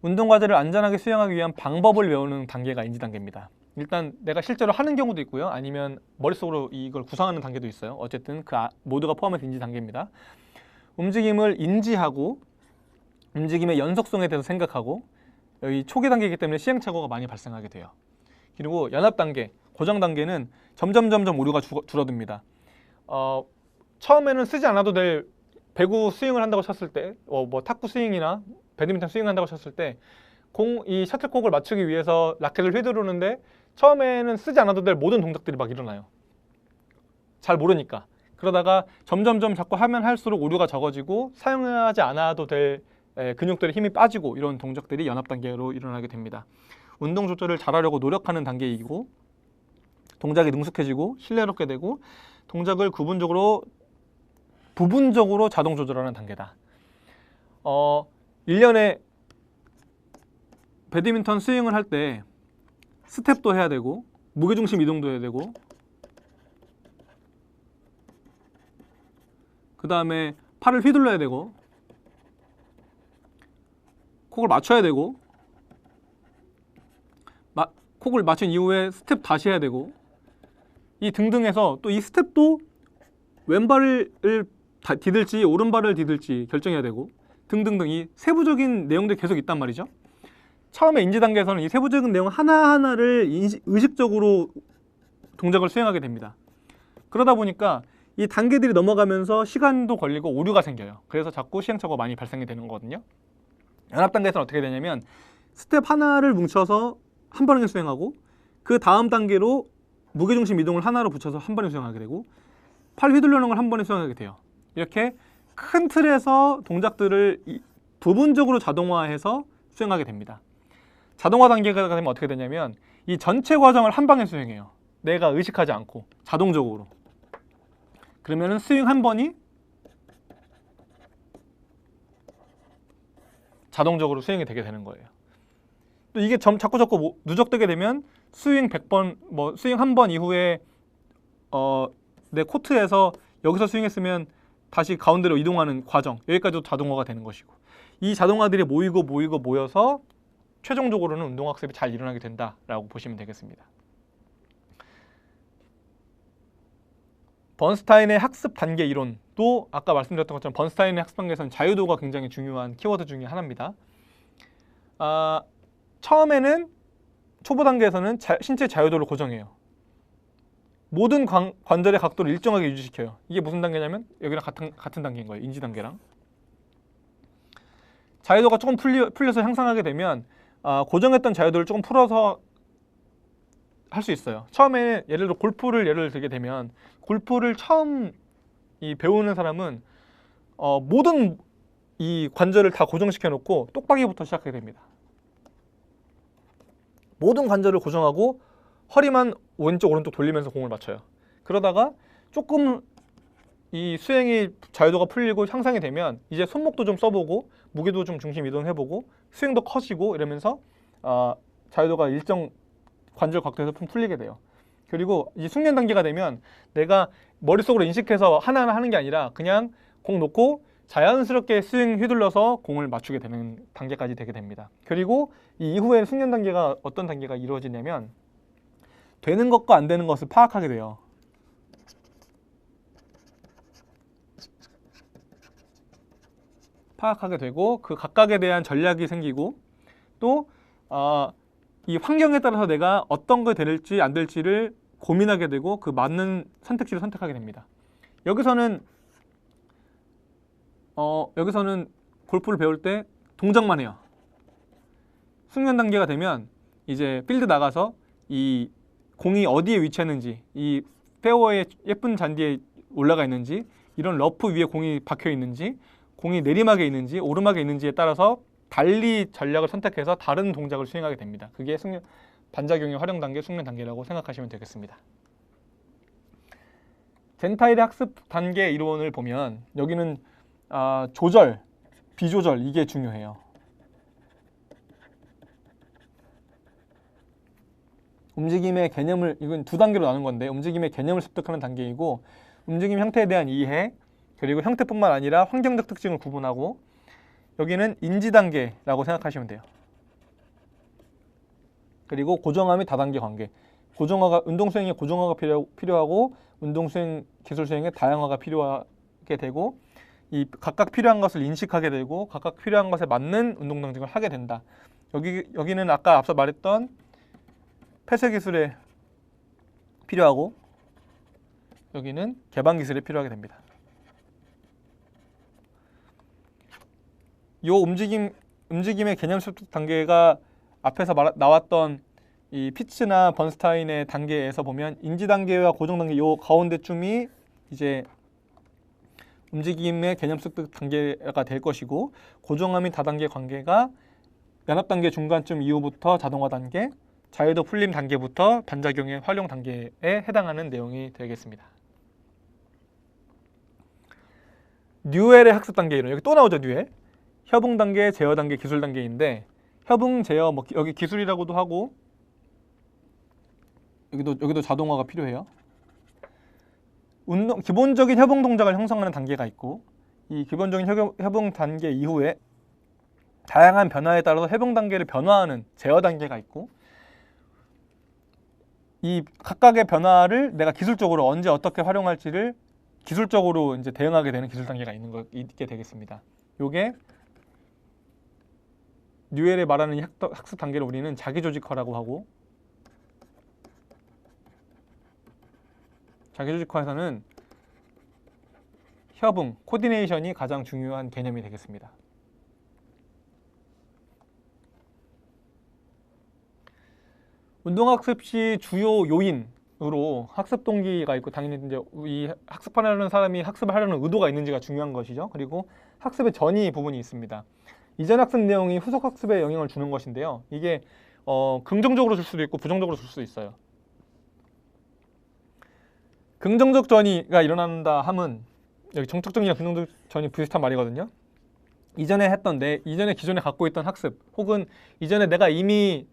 운동 과제를 안전하게 수행하기 위한 방법을 외우는 단계가 인지 단계입니다. 일단 내가 실제로 하는 경우도 있고요. 아니면 머릿속으로 이걸 구상하는 단계도 있어요. 어쨌든 그 모두가 포함해서 인지 단계입니다. 움직임을 인지하고 움직임의 연속성에 대해서 생각하고 여기 초기 단계이기 때문에 시행착오가 많이 발생하게 돼요. 그리고 연합 단계, 고정 단계는 점점 오류가 줄어듭니다. 처음에는 쓰지 않아도 될 배구 스윙을 한다고 쳤을 때, 뭐 탁구 스윙이나 배드민턴 스윙을 한다고 쳤을 때 이 셔틀콕을 맞추기 위해서 라켓을 휘두르는데 처음에는 쓰지 않아도 될 모든 동작들이 막 일어나요. 잘 모르니까. 그러다가 점점 자꾸 하면 할수록 오류가 적어지고 사용하지 않아도 될 근육들의 힘이 빠지고 이런 동작들이 연합 단계로 일어나게 됩니다. 운동 조절을 잘하려고 노력하는 단계이고 동작이 능숙해지고 신뢰롭게 되고 동작을 부분적으로 자동 조절하는 단계다. 1년에 배드민턴 스윙을 할 때 스텝도 해야 되고 무게중심 이동도 해야 되고 그 다음에 팔을 휘둘러야 되고 콕을 맞춰야 되고 콕을 맞춘 이후에 스텝 다시 해야 되고 이 등등해서 또 이 스텝도 왼발을 디딜지 오른발을 디딜지 결정해야 되고 등등등 이 세부적인 내용들이 계속 있단 말이죠. 처음에 인지 단계에서는 이 세부적인 내용 하나하나를 의식적으로 동작을 수행하게 됩니다. 그러다 보니까 이 단계들이 넘어가면서 시간도 걸리고 오류가 생겨요. 그래서 자꾸 시행착오가 많이 발생이 되는 거거든요. 연합 단계에서는 어떻게 되냐면 스텝 하나를 뭉쳐서 한 번에 수행하고 그 다음 단계로 무게중심 이동을 하나로 붙여서 한 번에 수행하게 되고 팔 휘둘러는 걸 한 번에 수행하게 돼요. 이렇게 큰 틀에서 동작들을 부분적으로 자동화해서 수행하게 됩니다. 자동화 단계가 되면 어떻게 되냐면 이 전체 과정을 한 방에 수행해요. 내가 의식하지 않고 자동적으로. 그러면은 스윙 한 번이 자동적으로 수행이 되게 되는 거예요. 또 이게 자꾸 누적되게 되면 스윙 100번, 스윙 한 번 이후에 내 코트에서 여기서 스윙했으면 다시 가운데로 이동하는 과정, 여기까지도 자동화가 되는 것이고 이 자동화들이 모여서 최종적으로는 운동학습이 잘 일어나게 된다라고 보시면 되겠습니다. 번스타인의 학습 단계 이론도 아까 말씀드렸던 것처럼 번스타인의 학습 단계에서는 자유도가 굉장히 중요한 키워드 중에 하나입니다. 처음에는 초보 단계에서는 신체 자유도를 고정해요. 모든 관절의 각도를 일정하게 유지시켜요. 이게 무슨 단계냐면 여기랑 같은 단계인 거예요. 인지 단계랑. 자유도가 조금 풀려서 향상하게 되면 고정했던 자유도를 조금 풀어서 할 수 있어요. 처음에 예를 들어 골프를 예를 들게 되면 골프를 처음 배우는 사람은 모든 이 관절을 다 고정시켜 놓고 똑딱이부터 시작하게 됩니다. 모든 관절을 고정하고 허리만 왼쪽 오른쪽 돌리면서 공을 맞춰요. 그러다가 조금 이 스윙이 자유도가 풀리고 향상이 되면 이제 손목도 좀 써보고 무게도 좀 중심 이동해보고 스윙도 커지고 이러면서 자유도가 일정 관절 각도에서 풀리게 돼요. 그리고 이 숙련 단계가 되면 내가 머릿속으로 인식해서 하나하나 하는 게 아니라 그냥 공 놓고 자연스럽게 스윙 휘둘러서 공을 맞추게 되는 단계까지 되게 됩니다. 그리고 이 이후에 숙련 단계가 어떤 단계가 이루어지냐면 되는 것과 안 되는 것을 파악하게 돼요. 파악하게 되고 그 각각에 대한 전략이 생기고 또 이 환경에 따라서 내가 어떤 거 될지 안 될지를 고민하게 되고 그 맞는 선택지를 선택하게 됩니다. 여기서는 골프를 배울 때 동작만 해요. 숙련 단계가 되면 이제 필드 나가서 이 공이 어디에 위치했는지, 이 페어웨이 예쁜 잔디에 올라가 있는지, 이런 러프 위에 공이 박혀 있는지, 공이 내리막에 있는지 오르막에 있는지에 따라서 달리 전략을 선택해서 다른 동작을 수행하게 됩니다. 그게 반작용의 활용 단계, 숙련 단계라고 생각하시면 되겠습니다. 젠타일의 학습 단계 이론을 보면 여기는 조절, 비조절 이게 중요해요. 움직임의 개념을, 이건 두 단계로 나눈 건데 움직임의 개념을 습득하는 단계이고 움직임 형태에 대한 이해, 그리고 형태뿐만 아니라 환경적 특징을 구분하고 여기는 인지 단계라고 생각하시면 돼요. 그리고 고정화 및 다단계 관계. 운동 수행에 고정화가 필요하고 운동 수행, 기술 수행에 다양화가 필요하게 되고 이 각각 필요한 것을 인식하게 되고 각각 필요한 것에 맞는 운동 등등을 하게 된다. 여기는 아까 앞서 말했던 폐쇄 기술에 필요하고 여기는 개방 기술에 필요하게 됩니다. 이 움직임의 개념 습득 단계가 앞에서 나왔던 이 피츠나 번스타인의 단계에서 보면 인지 단계와 고정 단계 요 가운데쯤이 이제 움직임의 개념 습득 단계가 될 것이고 고정화 및 다단계 관계가 연합 단계 중간쯤 이후부터 자동화 단계, 자유도 풀림 단계부터 반작용의 활용 단계에 해당하는 내용이 되겠습니다. 뉴엘의 학습 단계 이론 여기 또 나오죠. 뉴엘. 협응 단계, 제어 단계, 기술 단계인데 협응, 제어, 여기 기술이라고도 하고 여기도 자동화가 필요해요. 기본적인 협응 동작을 형성하는 단계가 있고 이 기본적인 협응 단계 이후에 다양한 변화에 따라서 협응 단계를 변화하는 제어 단계가 있고 이 각각의 변화를 내가 기술적으로 언제 어떻게 활용할지를 기술적으로 이제 대응하게 되는 기술 단계가 있게 되겠습니다. 요게 뉴엘이 말하는 학습 단계를 우리는 자기조직화라고 하고 자기조직화에서는 협응, 코디네이션이 가장 중요한 개념이 되겠습니다. 운동학습 시 주요 요인으로 학습 동기가 있고 당연히 이제 이 학습하려는 사람이 학습을 하려는 의도가 있는지가 중요한 것이죠. 그리고 학습의 전이 부분이 있습니다. 이전 학습 내용이 후속 학습에 영향을 주는 것인데요. 이게 긍정적으로 줄 수도 있고 부정적으로 줄 수도 있어요. 긍정적 전이가 일어난다 함은 여기 정적 전이랑 긍정적 전이 비슷한 말이거든요. 이전에 기존에 갖고 있던 학습 혹은 이전에 내가 이미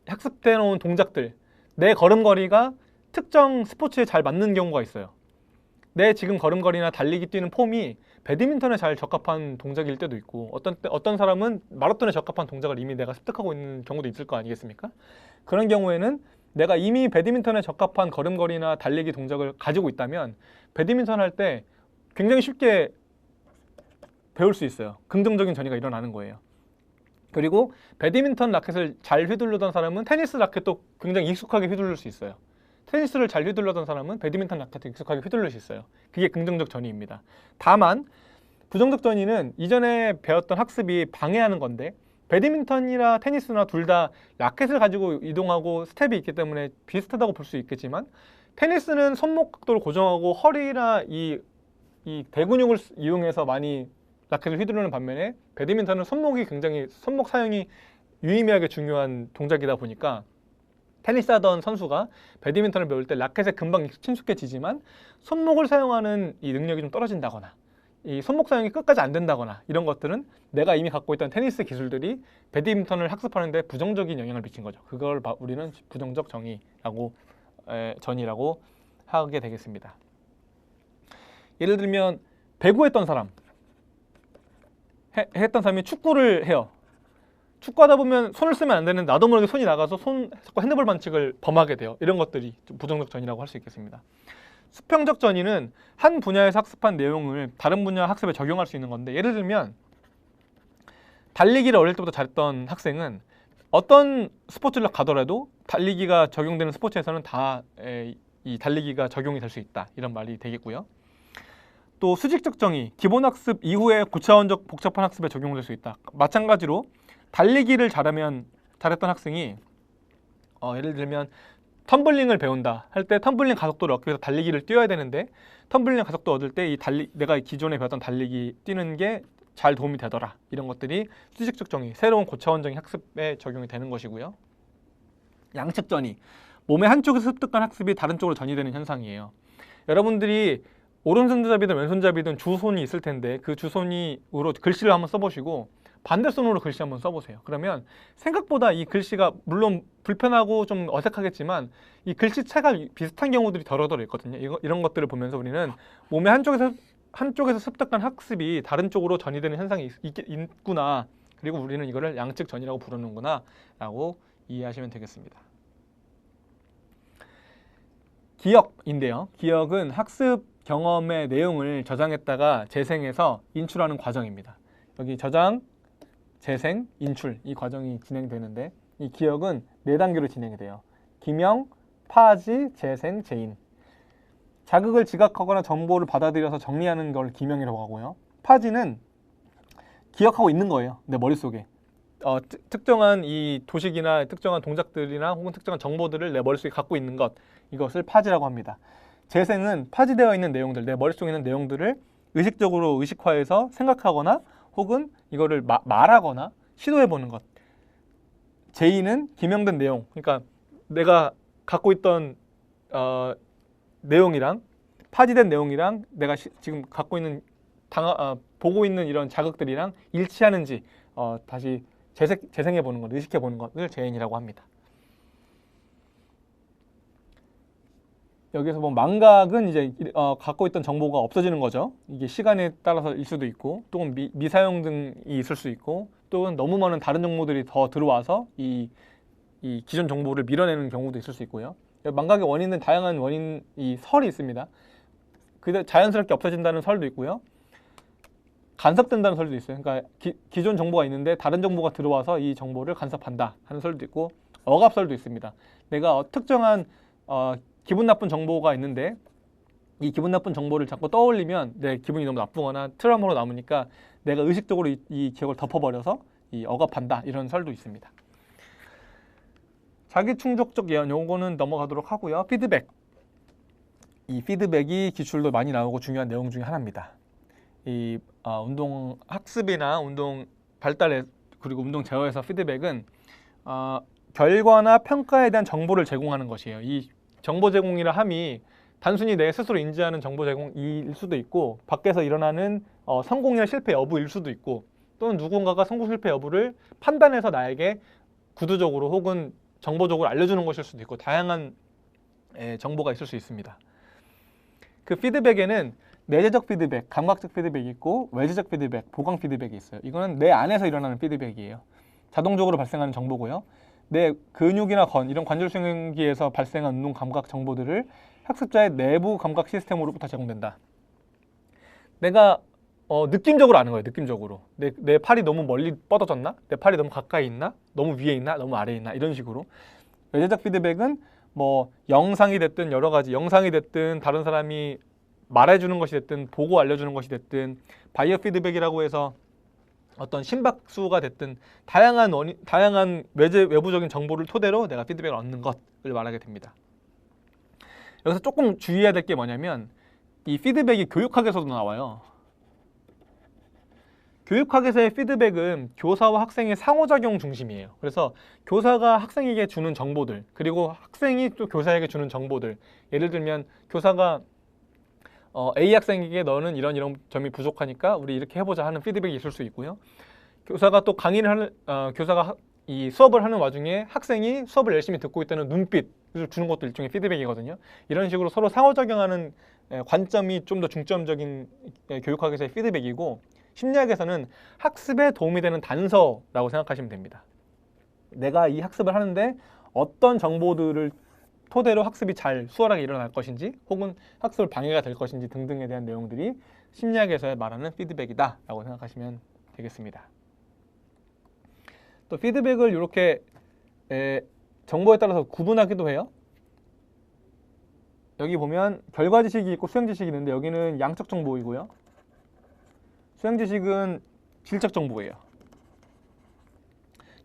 학습해 놓은 동작들, 내 걸음걸이가 특정 스포츠에 잘 맞는 경우가 있어요. 내 지금 걸음걸이나 달리기 뛰는 폼이 배드민턴에 잘 적합한 동작일 때도 있고 어떤 사람은 마라톤에 적합한 동작을 이미 내가 습득하고 있는 경우도 있을 거 아니겠습니까? 그런 경우에는 내가 이미 배드민턴에 적합한 걸음걸이나 달리기 동작을 가지고 있다면 배드민턴 할 때 굉장히 쉽게 배울 수 있어요. 긍정적인 전이가 일어나는 거예요. 그리고 배드민턴 라켓을 잘 휘두르던 사람은 테니스 라켓도 굉장히 익숙하게 휘두를 수 있어요. 테니스를 잘 휘둘렀던 사람은 배드민턴 라켓도 익숙하게 휘둘릴 수 있어요. 그게 긍정적 전이입니다. 다만 부정적 전이는 이전에 배웠던 학습이 방해하는 건데, 배드민턴이나 테니스나 둘 다 라켓을 가지고 이동하고 스텝이 있기 때문에 비슷하다고 볼 수 있겠지만, 테니스는 손목 각도를 고정하고 허리나 이 대근육을 이용해서 많이 라켓을 휘두르는 반면에 배드민턴은 손목 사용이 유의미하게 중요한 동작이다 보니까 테니스 하던 선수가 배드민턴을 배울 때 라켓에 금방 친숙해지지만 손목을 사용하는 이 능력이 좀 떨어진다거나 이 손목 사용이 끝까지 안 된다거나 이런 것들은 내가 이미 갖고 있던 테니스 기술들이 배드민턴을 학습하는 데 부정적인 영향을 미친 거죠. 그걸 우리는 부정적 전이라고 하게 되겠습니다. 예를 들면 배구했던 사람, 했던 사람이 축구를 해요. 축구하다 보면 손을 쓰면 안 되는데 나도 모르게 손이 나가서 자꾸 핸드볼 반칙을 범하게 돼요. 이런 것들이 부정적 전이라고 할 수 있겠습니다. 수평적 전이는 한 분야에서 학습한 내용을 다른 분야 학습에 적용할 수 있는 건데, 예를 들면 달리기를 어릴 때부터 잘했던 학생은 어떤 스포츠를 가더라도 달리기가 적용되는 스포츠에서는 다 이 달리기가 적용이 될 수 있다, 이런 말이 되겠고요. 또 수직적 정의, 기본 학습 이후에 고차원적 복잡한 학습에 적용될 수 있다. 마찬가지로 달리기를 잘했던 학생이 예를 들면 텀블링을 배운다 할 때 텀블링 가속도를 얻기 위해서 달리기를 뛰어야 되는데, 텀블링 가속도 얻을 때 내가 기존에 배웠던 달리기 뛰는 게 잘 도움이 되더라. 이런 것들이 수직적 정의, 새로운 고차원적인 학습에 적용이 되는 것이고요. 양측 전이, 몸의 한쪽에서 습득한 학습이 다른 쪽으로 전이되는 현상이에요. 여러분들이 오른손잡이든 왼손잡이든 주손이 있을 텐데 그 주손으로 글씨를 한번 써보시고 반대손으로 글씨 한번 써보세요. 그러면 생각보다 이 글씨가 물론 불편하고 좀 어색하겠지만 이 글씨체가 비슷한 경우들이 더러더러 있거든요. 이런 것들을 보면서 우리는 몸의 한쪽에서 습득한 학습이 다른 쪽으로 전이되는 현상이 있구나. 그리고 우리는 이거를 양측 전이라고 부르는구나 라고 이해하시면 되겠습니다. 기억인데요. 기억은 학습 경험의 내용을 저장했다가 재생해서 인출하는 과정입니다. 여기 저장, 재생, 인출 이 과정이 진행되는데, 이 기억은 4단계로 진행이 돼요. 기명, 파지, 재생, 재인. 자극을 지각하거나 정보를 받아들여서 정리하는 걸 기명이라고 하고요. 파지는 기억하고 있는 거예요. 내 머릿속에. 특정한 이 도식이나 특정한 동작들이나 혹은 특정한 정보들을 내 머릿속에 갖고 있는 것, 이것을 파지라고 합니다. 재생은 파지되어 있는 내용들, 내 머릿속에 있는 내용들을 의식적으로 의식화해서 생각하거나 혹은 이거를 말하거나 시도해보는 것. 재인은 기명된 내용, 그러니까 내가 갖고 있던 내용이랑 파지된 내용이랑 내가 지금 갖고 있는 보고 있는 이런 자극들이랑 일치하는지 다시 재생해보는 것, 의식해보는 것을 재인이라고 합니다. 여기서 뭐 망각은 이제 갖고 있던 정보가 없어지는 거죠. 이게 시간에 따라서일 수도 있고, 또는 미사용 등이 있을 수 있고, 또는 너무 많은 다른 정보들이 더 들어와서 이 기존 정보를 밀어내는 경우도 있을 수 있고요. 망각의 원인은 다양한 설이 있습니다. 그게 자연스럽게 없어진다는 설도 있고요. 간섭된다는 설도 있어요. 그러니까 기존 정보가 있는데 다른 정보가 들어와서 이 정보를 간섭한다 하는 설도 있고, 억압설도 있습니다. 내가 특정한 기분 나쁜 정보가 있는데 이 기분 나쁜 정보를 자꾸 떠올리면 내 기분이 너무 나쁘거나 트라우마로 남으니까 내가 의식적으로 이 기억을 덮어버려서 억압한다, 이런 설도 있습니다. 자기충족적 예언, 요거는 넘어가도록 하고요. 피드백. 이 피드백이 기출도 많이 나오고 중요한 내용 중에 하나입니다. 이 운동 학습이나 운동 발달에 그리고 운동 제어에서 피드백은 결과나 평가에 대한 정보를 제공하는 것이에요. 이 정보 제공이라 함이 단순히 내 스스로 인지하는 정보 제공일 수도 있고, 밖에서 일어나는 성공이나 실패 여부일 수도 있고, 또는 누군가가 성공 실패 여부를 판단해서 나에게 구두적으로 혹은 정보적으로 알려주는 것일 수도 있고, 다양한 정보가 있을 수 있습니다. 그 피드백에는 내재적 피드백, 감각적 피드백이 있고 외재적 피드백, 보강 피드백이 있어요. 이거는 내 안에서 일어나는 피드백이에요. 자동적으로 발생하는 정보고요. 내 근육이나 이런 관절 수행기에서 발생한 운동 감각 정보들을 학습자의 내부 감각 시스템으로부터 제공된다. 내가 느낌적으로 아는 거예요. 느낌적으로. 내 팔이 너무 멀리 뻗어졌나? 내 팔이 너무 가까이 있나? 너무 위에 있나? 너무 아래에 있나? 이런 식으로. 외재적 피드백은 뭐 영상이 됐든 여러 가지 영상이 됐든 다른 사람이 말해주는 것이 됐든 보고 알려주는 것이 됐든 바이어 피드백이라고 해서 어떤 심박수가 됐든 다양한 외부적인 정보를 토대로 내가 피드백을 얻는 것을 말하게 됩니다. 여기서 조금 주의해야 될 게 뭐냐면 이 피드백이 교육학에서도 나와요. 교육학에서의 피드백은 교사와 학생의 상호작용 중심이에요. 그래서 교사가 학생에게 주는 정보들, 그리고 학생이 또 교사에게 주는 정보들. 예를 들면 교사가 A 학생에게 너는 이런 점이 부족하니까 우리 이렇게 해보자 하는 피드백이 있을 수 있고요. 교사가 또 교사가 이 수업을 하는 와중에 학생이 수업을 열심히 듣고 있다는 눈빛을 주는 것도 일종의 피드백이거든요. 이런 식으로 서로 상호작용하는 관점이 좀 더 중점적인 교육학에서의 피드백이고, 심리학에서는 학습에 도움이 되는 단서라고 생각하시면 됩니다. 내가 이 학습을 하는데 어떤 정보들을 토대로 학습이 잘 수월하게 일어날 것인지 혹은 학습을 방해가 될 것인지 등등에 대한 내용들이 심리학에서 말하는 피드백이다 라고 생각하시면 되겠습니다. 또 피드백을 이렇게 정보에 따라서 구분하기도 해요. 여기 보면 결과 지식이 있고 수행 지식이 있는데 여기는 양적 정보이고요. 수행 지식은 질적 정보예요.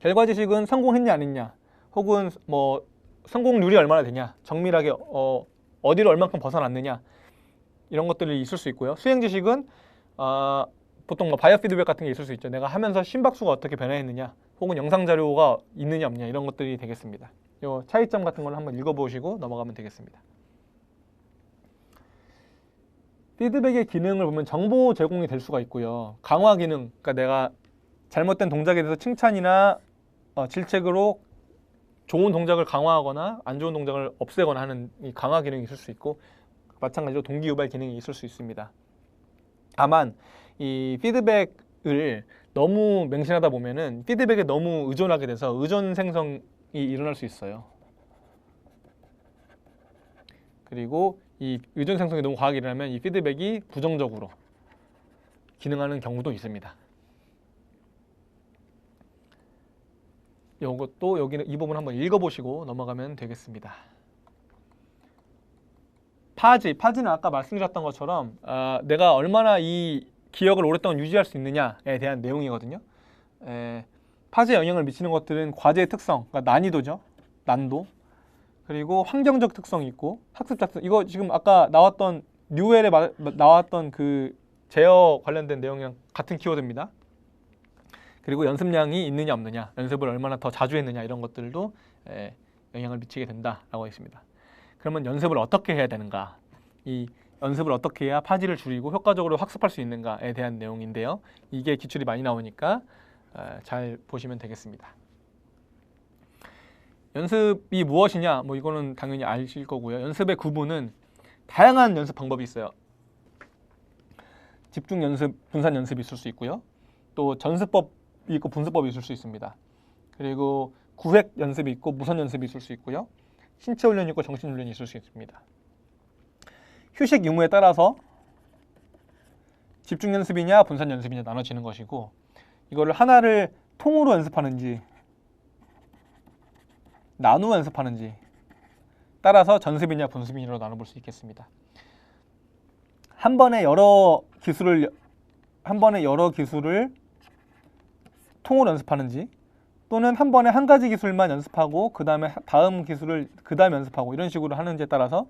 결과 지식은 성공했냐 안 했냐 혹은 뭐 성공률이 얼마나 되냐, 정밀하게 어디로 얼만큼 벗어났느냐 이런 것들이 있을 수 있고요. 수행 지식은 보통 뭐 바이어 피드백 같은 게 있을 수 있죠. 내가 하면서 심박수가 어떻게 변화했느냐 혹은 영상 자료가 있느냐 없느냐 이런 것들이 되겠습니다. 이 차이점 같은 걸 한번 읽어보시고 넘어가면 되겠습니다. 피드백의 기능을 보면 정보 제공이 될 수가 있고요. 강화 기능, 그러니까 내가 잘못된 동작에 대해서 칭찬이나 질책으로 좋은 동작을 강화하거나 안 좋은 동작을 없애거나 하는 이 강화 기능이 있을 수 있고, 마찬가지로 동기유발 기능이 있을 수 있습니다. 다만 이 피드백을 너무 맹신하다 보면은 피드백에 너무 의존하게 돼서 의존 생성이 일어날 수 있어요. 그리고 이 의존 생성이 너무 과하게 일어나면 이 피드백이 부정적으로 기능하는 경우도 있습니다. 이것도 여기는 이 부분 한번 읽어보시고 넘어가면 되겠습니다. 파지는 아까 말씀드렸던 것처럼 내가 얼마나 이 기억을 오랫동안 유지할 수 있느냐에 대한 내용이거든요. 파지에 영향을 미치는 것들은 과제의 특성, 그러니까 난이도죠. 난도. 그리고 환경적 특성이 있고 학습 작성. 이거 지금 아까 나왔던 뉴엘에 나왔던 그 제어 관련된 내용이랑 같은 키워드입니다. 그리고 연습량이 있느냐 없느냐, 연습을 얼마나 더 자주 했느냐 이런 것들도 영향을 미치게 된다라고 했습니다. 그러면 연습을 어떻게 해야 되는가? 이 연습을 어떻게 해야 파지를 줄이고 효과적으로 학습할 수 있는가에 대한 내용인데요. 이게 기출이 많이 나오니까 잘 보시면 되겠습니다. 연습이 무엇이냐? 뭐 이거는 당연히 아실 거고요. 연습의 구분은 다양한 연습 방법이 있어요. 집중 연습, 분산 연습이 있을 수 있고요. 또 전습법이 있고 분습법이 있을 수 있습니다. 그리고 구획 연습이 있고 무선 연습이 있을 수 있고요. 신체 훈련이 있고 정신 훈련이 있을 수 있습니다. 휴식 유무에 따라서 집중 연습이냐 분산 연습이냐 나눠지는 것이고, 이거를 하나를 통으로 연습하는지 나누어 연습하는지 따라서 전습이냐 분습이냐로 나눠볼 수 있겠습니다. 한 번에 여러 기술을 통으로 연습하는지, 또는 한 번에 한 가지 기술만 연습하고 그 다음에 다음 기술을 그 다음에 연습하고 이런 식으로 하는지에 따라서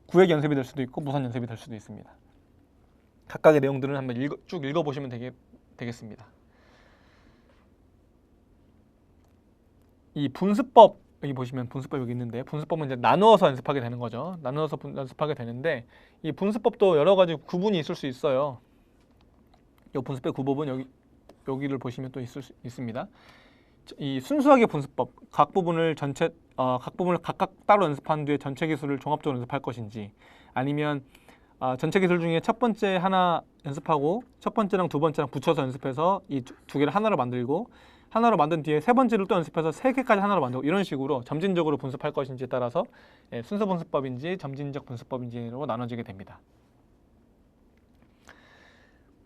구획 연습이 될 수도 있고 무선 연습이 될 수도 있습니다. 각각의 내용들은 한번 쭉 읽어보시면 되겠습니다. 이 분습법, 여기 보시면 분습법 여기 있는데, 분습법은 이제 나누어서 연습하게 되는 거죠. 나누어서 연습하게 되는데, 이 분습법도 여러 가지 구분이 있을 수 있어요. 이 분습의 구법은 여기를 보시면 또 있을 수 있습니다. 이 순수하게 분습법, 각 부분을 각각 따로 연습한 뒤에 전체 기술을 종합적으로 연습할 것인지, 아니면 전체 기술 중에 첫 번째 하나 연습하고 첫 번째랑 두 번째랑 붙여서 연습해서 이 두 개를 하나로 만들고 하나로 만든 뒤에 세 번째를 또 연습해서 세 개까지 하나로 만들고 이런 식으로 점진적으로 분습할 것인지에 따라서 순서 분습법인지 점진적 분습법인지로 나눠지게 됩니다.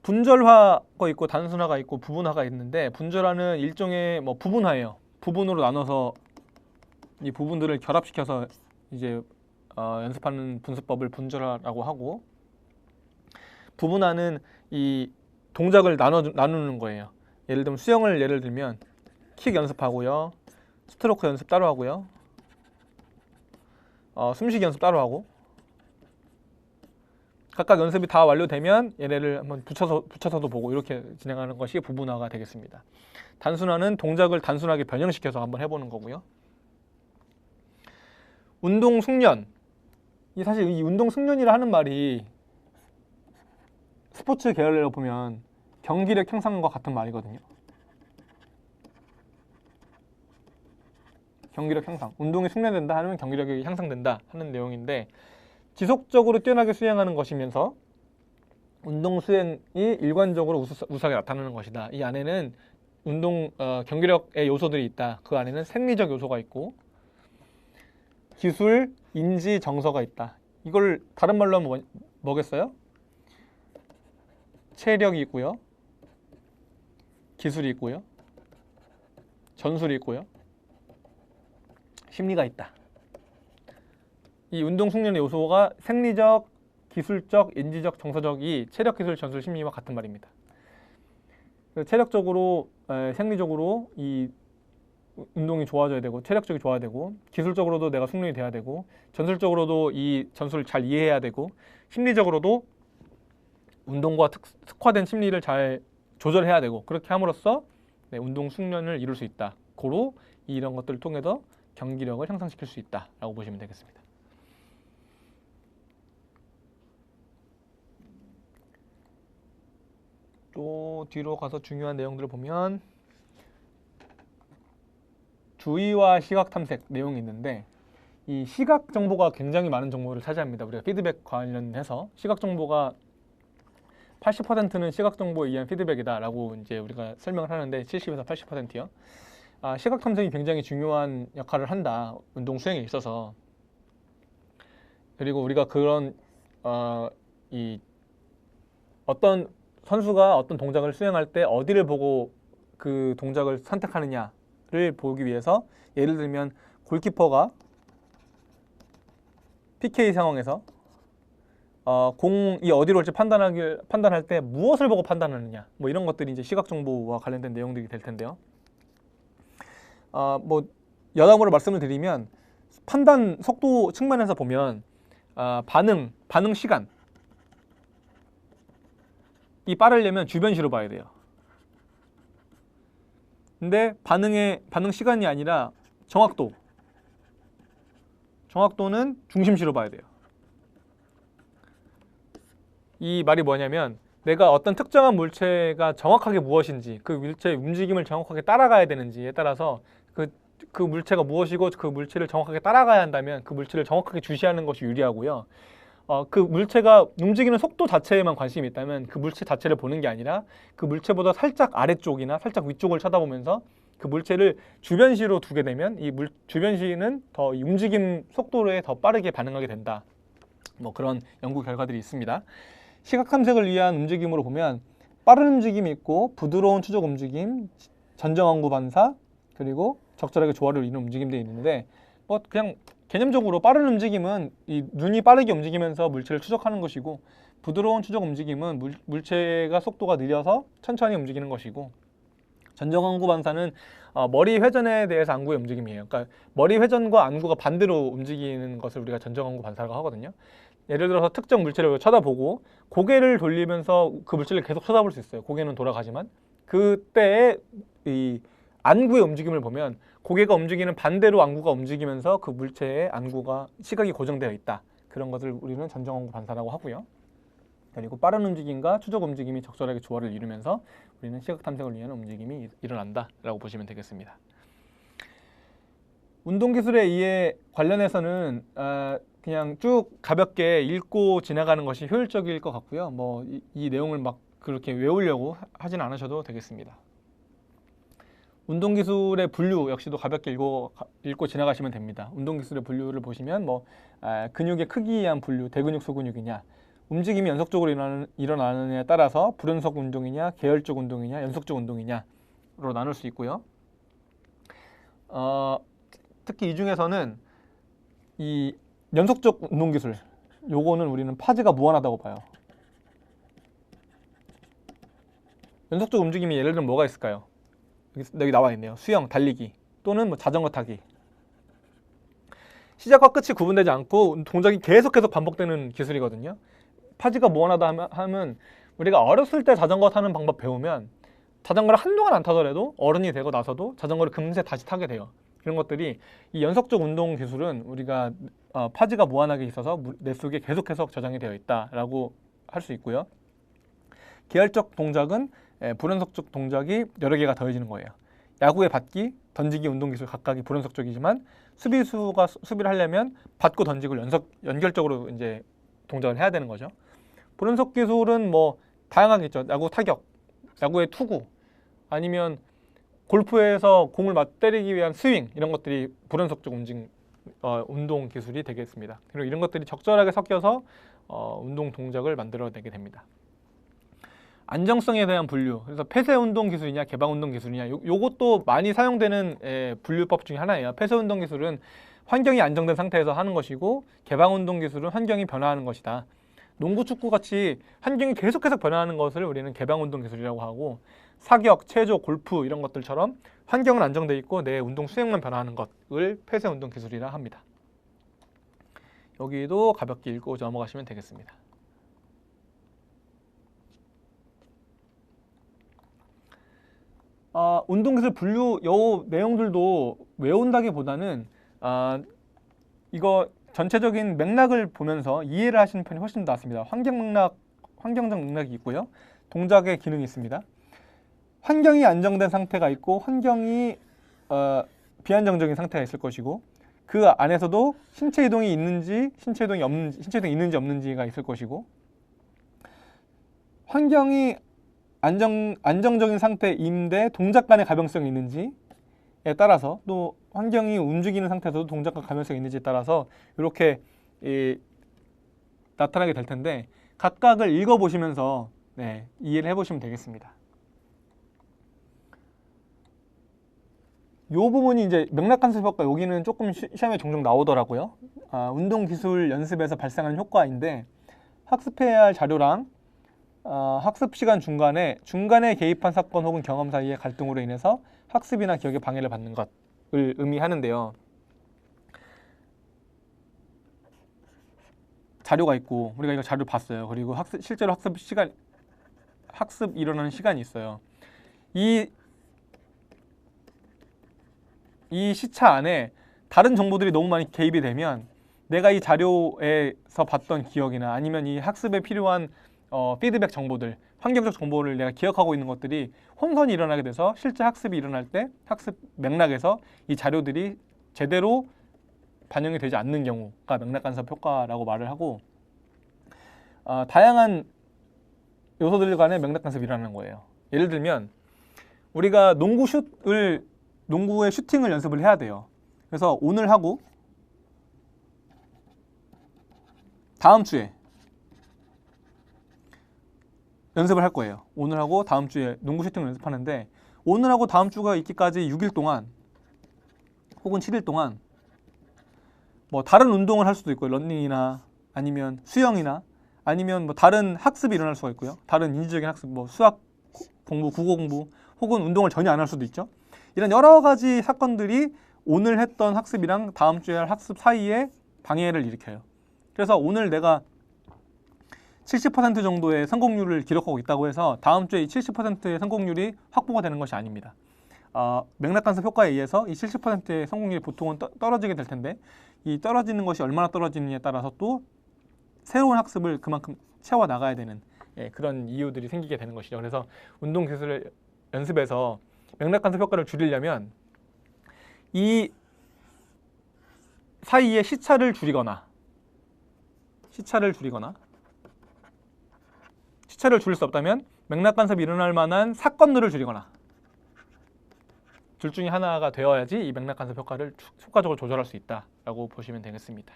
분절화가 있고 단순화가 있고 부분화가 있는데 분절화는 일종의 뭐 부분화예요. 부분으로 나눠서 이 부분들을 결합시켜서 이제 연습하는 분습법을 분절화라고 하고, 부분화는 이 동작을 나누는 거예요. 예를 들면 수영을 예를 들면 킥 연습하고요, 스트로크 연습 따로 하고요, 숨쉬기 연습 따로 하고, 각각 연습이 다 완료되면 얘네를 한번 붙여서도 보고 이렇게 진행하는 것이 부분화가 되겠습니다. 단순화는 동작을 단순하게 변형시켜서 한번 해보는 거고요. 운동 숙련. 사실 이 운동 숙련이라 하는 말이 스포츠 계열로 보면 경기력 향상과 같은 말이거든요. 경기력 향상. 운동이 숙련된다 하면 경기력이 향상된다 하는 내용인데, 지속적으로 뛰어나게 수행하는 것이면서 운동 수행이 일관적으로 우수하게 나타나는 것이다. 이 안에는 경기력의 요소들이 있다. 그 안에는 생리적 요소가 있고 기술, 인지, 정서가 있다. 이걸 다른 말로 하면 뭐겠어요? 체력이 있고요, 기술이 있고요, 전술이 있고요, 심리가 있다. 이 운동 숙련의 요소가 생리적, 기술적, 인지적, 정서적이 체력, 기술, 전술, 심리와 같은 말입니다. 체력적으로, 생리적으로 이 운동이 좋아져야 되고, 체력적이 좋아야 되고, 기술적으로도 내가 숙련이 돼야 되고, 전술적으로도 이 전술을 잘 이해해야 되고, 심리적으로도 운동과 특화된 심리를 잘 조절해야 되고, 그렇게 함으로써 운동 숙련을 이룰 수 있다. 고로 이런 것들을 통해서 경기력을 향상시킬 수 있다라고 보시면 되겠습니다. 또 뒤로 가서 중요한 내용들을 보면 주의와 시각 탐색 내용이 있는데, 이 시각 정보가 굉장히 많은 정보를 차지합니다. 우리가 피드백 관련해서 시각 정보가 80%는 시각 정보에 의한 피드백이다라고 이제 우리가 설명을 하는데, 70에서 80%요. 시각 탐색이 굉장히 중요한 역할을 한다. 운동 수행에 있어서. 그리고 우리가 그런 어떤 선수가 어떤 동작을 수행할 때 어디를 보고 그 동작을 선택하느냐를 보기 위해서, 예를 들면 골키퍼가 PK 상황에서 공이 어디로 올지 판단할 때 무엇을 보고 판단하느냐, 뭐 이런 것들이 이제 시각 정보와 관련된 내용들이 될 텐데요. 뭐 여담으로 말씀을 드리면, 판단 속도 측면에서 보면 반응 시간, 이 빠르려면 주변시로 봐야 돼요. 근데 반응 시간이 아니라 정확도는 중심시로 봐야 돼요. 이 말이 뭐냐면, 내가 어떤 특정한 물체가 정확하게 무엇인지, 그 물체의 움직임을 정확하게 따라가야 되는지에 따라서 그 물체가 무엇이고 그 물체를 정확하게 따라가야 한다면 그 물체를 정확하게 주시하는 것이 유리하고요. 그 물체가 움직이는 속도 자체에만 관심이 있다면 그 물체 자체를 보는 게 아니라 그 물체보다 살짝 아래쪽이나 살짝 위쪽을 쳐다보면서 그 물체를 주변시로 두게 되면 이 주변시는 더 움직임 속도에 더 빠르게 반응하게 된다. 뭐 그런 연구 결과들이 있습니다. 시각 탐색을 위한 움직임으로 보면 빠른 움직임이 있고, 부드러운 추적 움직임, 전정안구 반사, 그리고 적절하게 조화를 이루는 움직임들이 있는데, 뭐 그냥 개념적으로 빠른 움직임은 이 눈이 빠르게 움직이면서 물체를 추적하는 것이고, 부드러운 추적 움직임은 물체가 속도가 느려서 천천히 움직이는 것이고, 전정안구 반사는 머리 회전에 대해서 안구의 움직임이에요. 그러니까 머리 회전과 안구가 반대로 움직이는 것을 우리가 전정안구 반사라고 하거든요. 예를 들어서 특정 물체를 쳐다보고 고개를 돌리면서 그 물체를 계속 쳐다볼 수 있어요. 고개는 돌아가지만 그때의 이 안구의 움직임을 보면 고개가 움직이는 반대로 안구가 움직이면서 그 물체의 안구가 시각이 고정되어 있다. 그런 것을 우리는 전정안구 반사라고 하고요. 그리고 빠른 움직임과 추적 움직임이 적절하게 조화를 이루면서 우리는 시각 탐색을 위한 움직임이 일어난다라고 보시면 되겠습니다. 운동기술에 의해 관련해서는 그냥 쭉 가볍게 읽고 지나가는 것이 효율적일 것 같고요. 뭐 이 내용을 막 그렇게 외우려고 하진 않으셔도 되겠습니다. 운동기술의 분류 역시도 가볍게 읽고 지나가시면 됩니다. 운동기술의 분류를 보시면 근육의 크기에 의한 분류, 대근육, 소근육이냐, 움직임이 연속적으로 일어나느냐에 따라서 불연속 운동이냐, 계열적 운동이냐, 연속적 운동이냐로 나눌 수 있고요. 특히 이 중에서는 이 연속적 운동기술, 요거는 우리는 파즈가 무한하다고 봐요. 연속적 움직임이 예를 들면 뭐가 있을까요? 여기 나와 있네요. 수영, 달리기 또는 뭐 자전거 타기. 시작과 끝이 구분되지 않고 동작이 계속해서 반복되는 기술이거든요. 파즈가 무한하다 하면 우리가 어렸을 때 자전거 타는 방법 배우면 자전거를 한동안 안 타더라도 어른이 되고 나서도 자전거를 금세 다시 타게 돼요. 그런 것들이 이 연속적 운동 기술은 우리가 파즈가 무한하게 있어서 뇌 속에 계속해서 저장이 되어 있다라고 할 수 있고요. 계열적 동작은 불연속적 동작이 여러 개가 더해지는 거예요. 야구의 받기, 던지기 운동 기술 각각이 불연속적이지만 수비수가 수비를 하려면 받고 던지고 연결적으로 이제 동작을 해야 되는 거죠. 불연속 기술은 뭐 다양하게 있죠. 야구 타격, 야구의 투구, 아니면 골프에서 공을 때리기 위한 스윙, 이런 것들이 불연속적 운동 기술이 되겠습니다. 그리고 이런 것들이 적절하게 섞여서 운동 동작을 만들어내게 됩니다. 안정성에 대한 분류, 그래서 폐쇄 운동 기술이냐 개방 운동 기술이냐, 요것도 많이 사용되는 분류법 중에 하나예요. 폐쇄 운동 기술은 환경이 안정된 상태에서 하는 것이고, 개방 운동 기술은 환경이 변화하는 것이다. 농구, 축구 같이 환경이 계속해서 변화하는 것을 우리는 개방 운동 기술이라고 하고, 사격, 체조, 골프 이런 것들처럼 환경은 안정돼 있고 내 운동 수행만 변화하는 것을 폐쇄 운동 기술이라 합니다. 여기도 가볍게 읽고 넘어가시면 되겠습니다. 운동기술 분류 요 내용들도 외운다기보다는 이거 전체적인 맥락을 보면서 이해를 하시는 편이 훨씬 낫습니다. 환경적 맥락이 있고요. 동작의 기능이 있습니다. 환경이 안정된 상태가 있고 환경이 비안정적인 상태가 있을 것이고, 그 안에서도 신체 이동이 있는지 신체 이동이 있는지 없는지가 있을 것이고, 환경이 안정적인 상태인데 동작 간의 가변성이 있는지에 따라서, 또 환경이 움직이는 상태에서도 동작과 가변성이 있는지에 따라서 이렇게 나타나게 될 텐데, 각각을 읽어보시면서 이해를 해보시면 되겠습니다. 이 부분이 이제 맥락간섭 효과, 여기는 조금 시험에 종종 나오더라고요. 운동기술 연습에서 발생하는 효과인데, 학습해야 할 자료랑 학습 시간 중간에 개입한 사건 혹은 경험 사이의 갈등으로 인해서 학습이나 기억에 방해를 받는 것을 의미하는데요. 자료가 있고 우리가 이거 자료 봤어요. 그리고 실제로 학습 일어나는 시간이 있어요. 이 시차 안에 다른 정보들이 너무 많이 개입이 되면 내가 이 자료에서 봤던 기억이나 아니면 이 학습에 필요한 피드백 정보들, 환경적 정보를 내가 기억하고 있는 것들이 혼선이 일어나게 돼서 실제 학습이 일어날 때 학습 맥락에서 이 자료들이 제대로 반영이 되지 않는 경우가 맥락간섭 효과라고 말을 하고, 다양한 요소들 간의 맥락간섭이 일어나는 거예요. 예를 들면 우리가 농구의 슈팅을 연습을 해야 돼요. 그래서 오늘 하고 다음 주에 연습을 할 거예요. 오늘 하고 다음 주에 농구 슈팅을 연습하는데, 오늘 하고 다음 주가 있기까지 6일 동안 혹은 7일 동안 뭐 다른 운동을 할 수도 있고요. 러닝이나 아니면 수영이나 아니면 뭐 다른 학습이 일어날 수가 있고요. 다른 인지적인 학습, 뭐 수학 공부, 국어 공부, 혹은 운동을 전혀 안 할 수도 있죠. 이런 여러 가지 사건들이 오늘 했던 학습이랑 다음 주에 할 학습 사이에 방해를 일으켜요. 그래서 오늘 내가 70% 정도의 성공률을 기록하고 있다고 해서 다음 주에 이 70%의 성공률이 확보가 되는 것이 아닙니다. 맥락간섭 효과에 의해서 이 70%의 성공률이 보통은 떨어지게 될 텐데, 이 떨어지는 것이 얼마나 떨어지느냐에 따라서 또 새로운 학습을 그만큼 채워 나가야 되는 그런 이유들이 생기게 되는 것이죠. 그래서 운동기술 연습에서 맥락간섭 효과를 줄이려면 이 사이에 시차를 줄이거나 시차를 줄일 수 없다면 맥락간섭이 일어날 만한 사건들을 줄이거나, 둘 중에 하나가 되어야지 이 맥락간섭 효과를 효과적으로 조절할 수 있다라고 보시면 되겠습니다.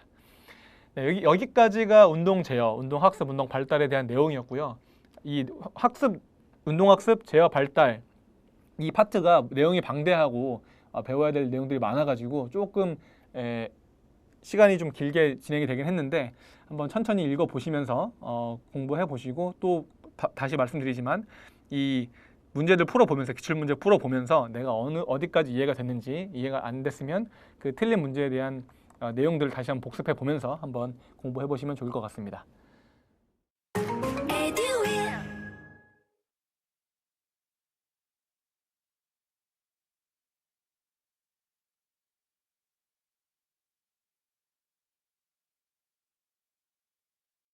네, 여기까지가 운동 제어, 운동 학습, 운동 발달에 대한 내용이었고요. 이 운동 학습, 제어, 발달 이 파트가 내용이 방대하고 배워야 될 내용들이 많아가지고 조금 시간이 좀 길게 진행이 되긴 했는데 한번 천천히 읽어보시면서 공부해 보시고 또 다시 말씀드리지만 이 문제들 풀어보면서 기출문제 풀어보면서 내가 어디까지 이해가 됐는지 이해가 안 됐으면 그 틀린 문제에 대한 내용들을 다시 한번 복습해 보면서 한번 공부해 보시면 좋을 것 같습니다.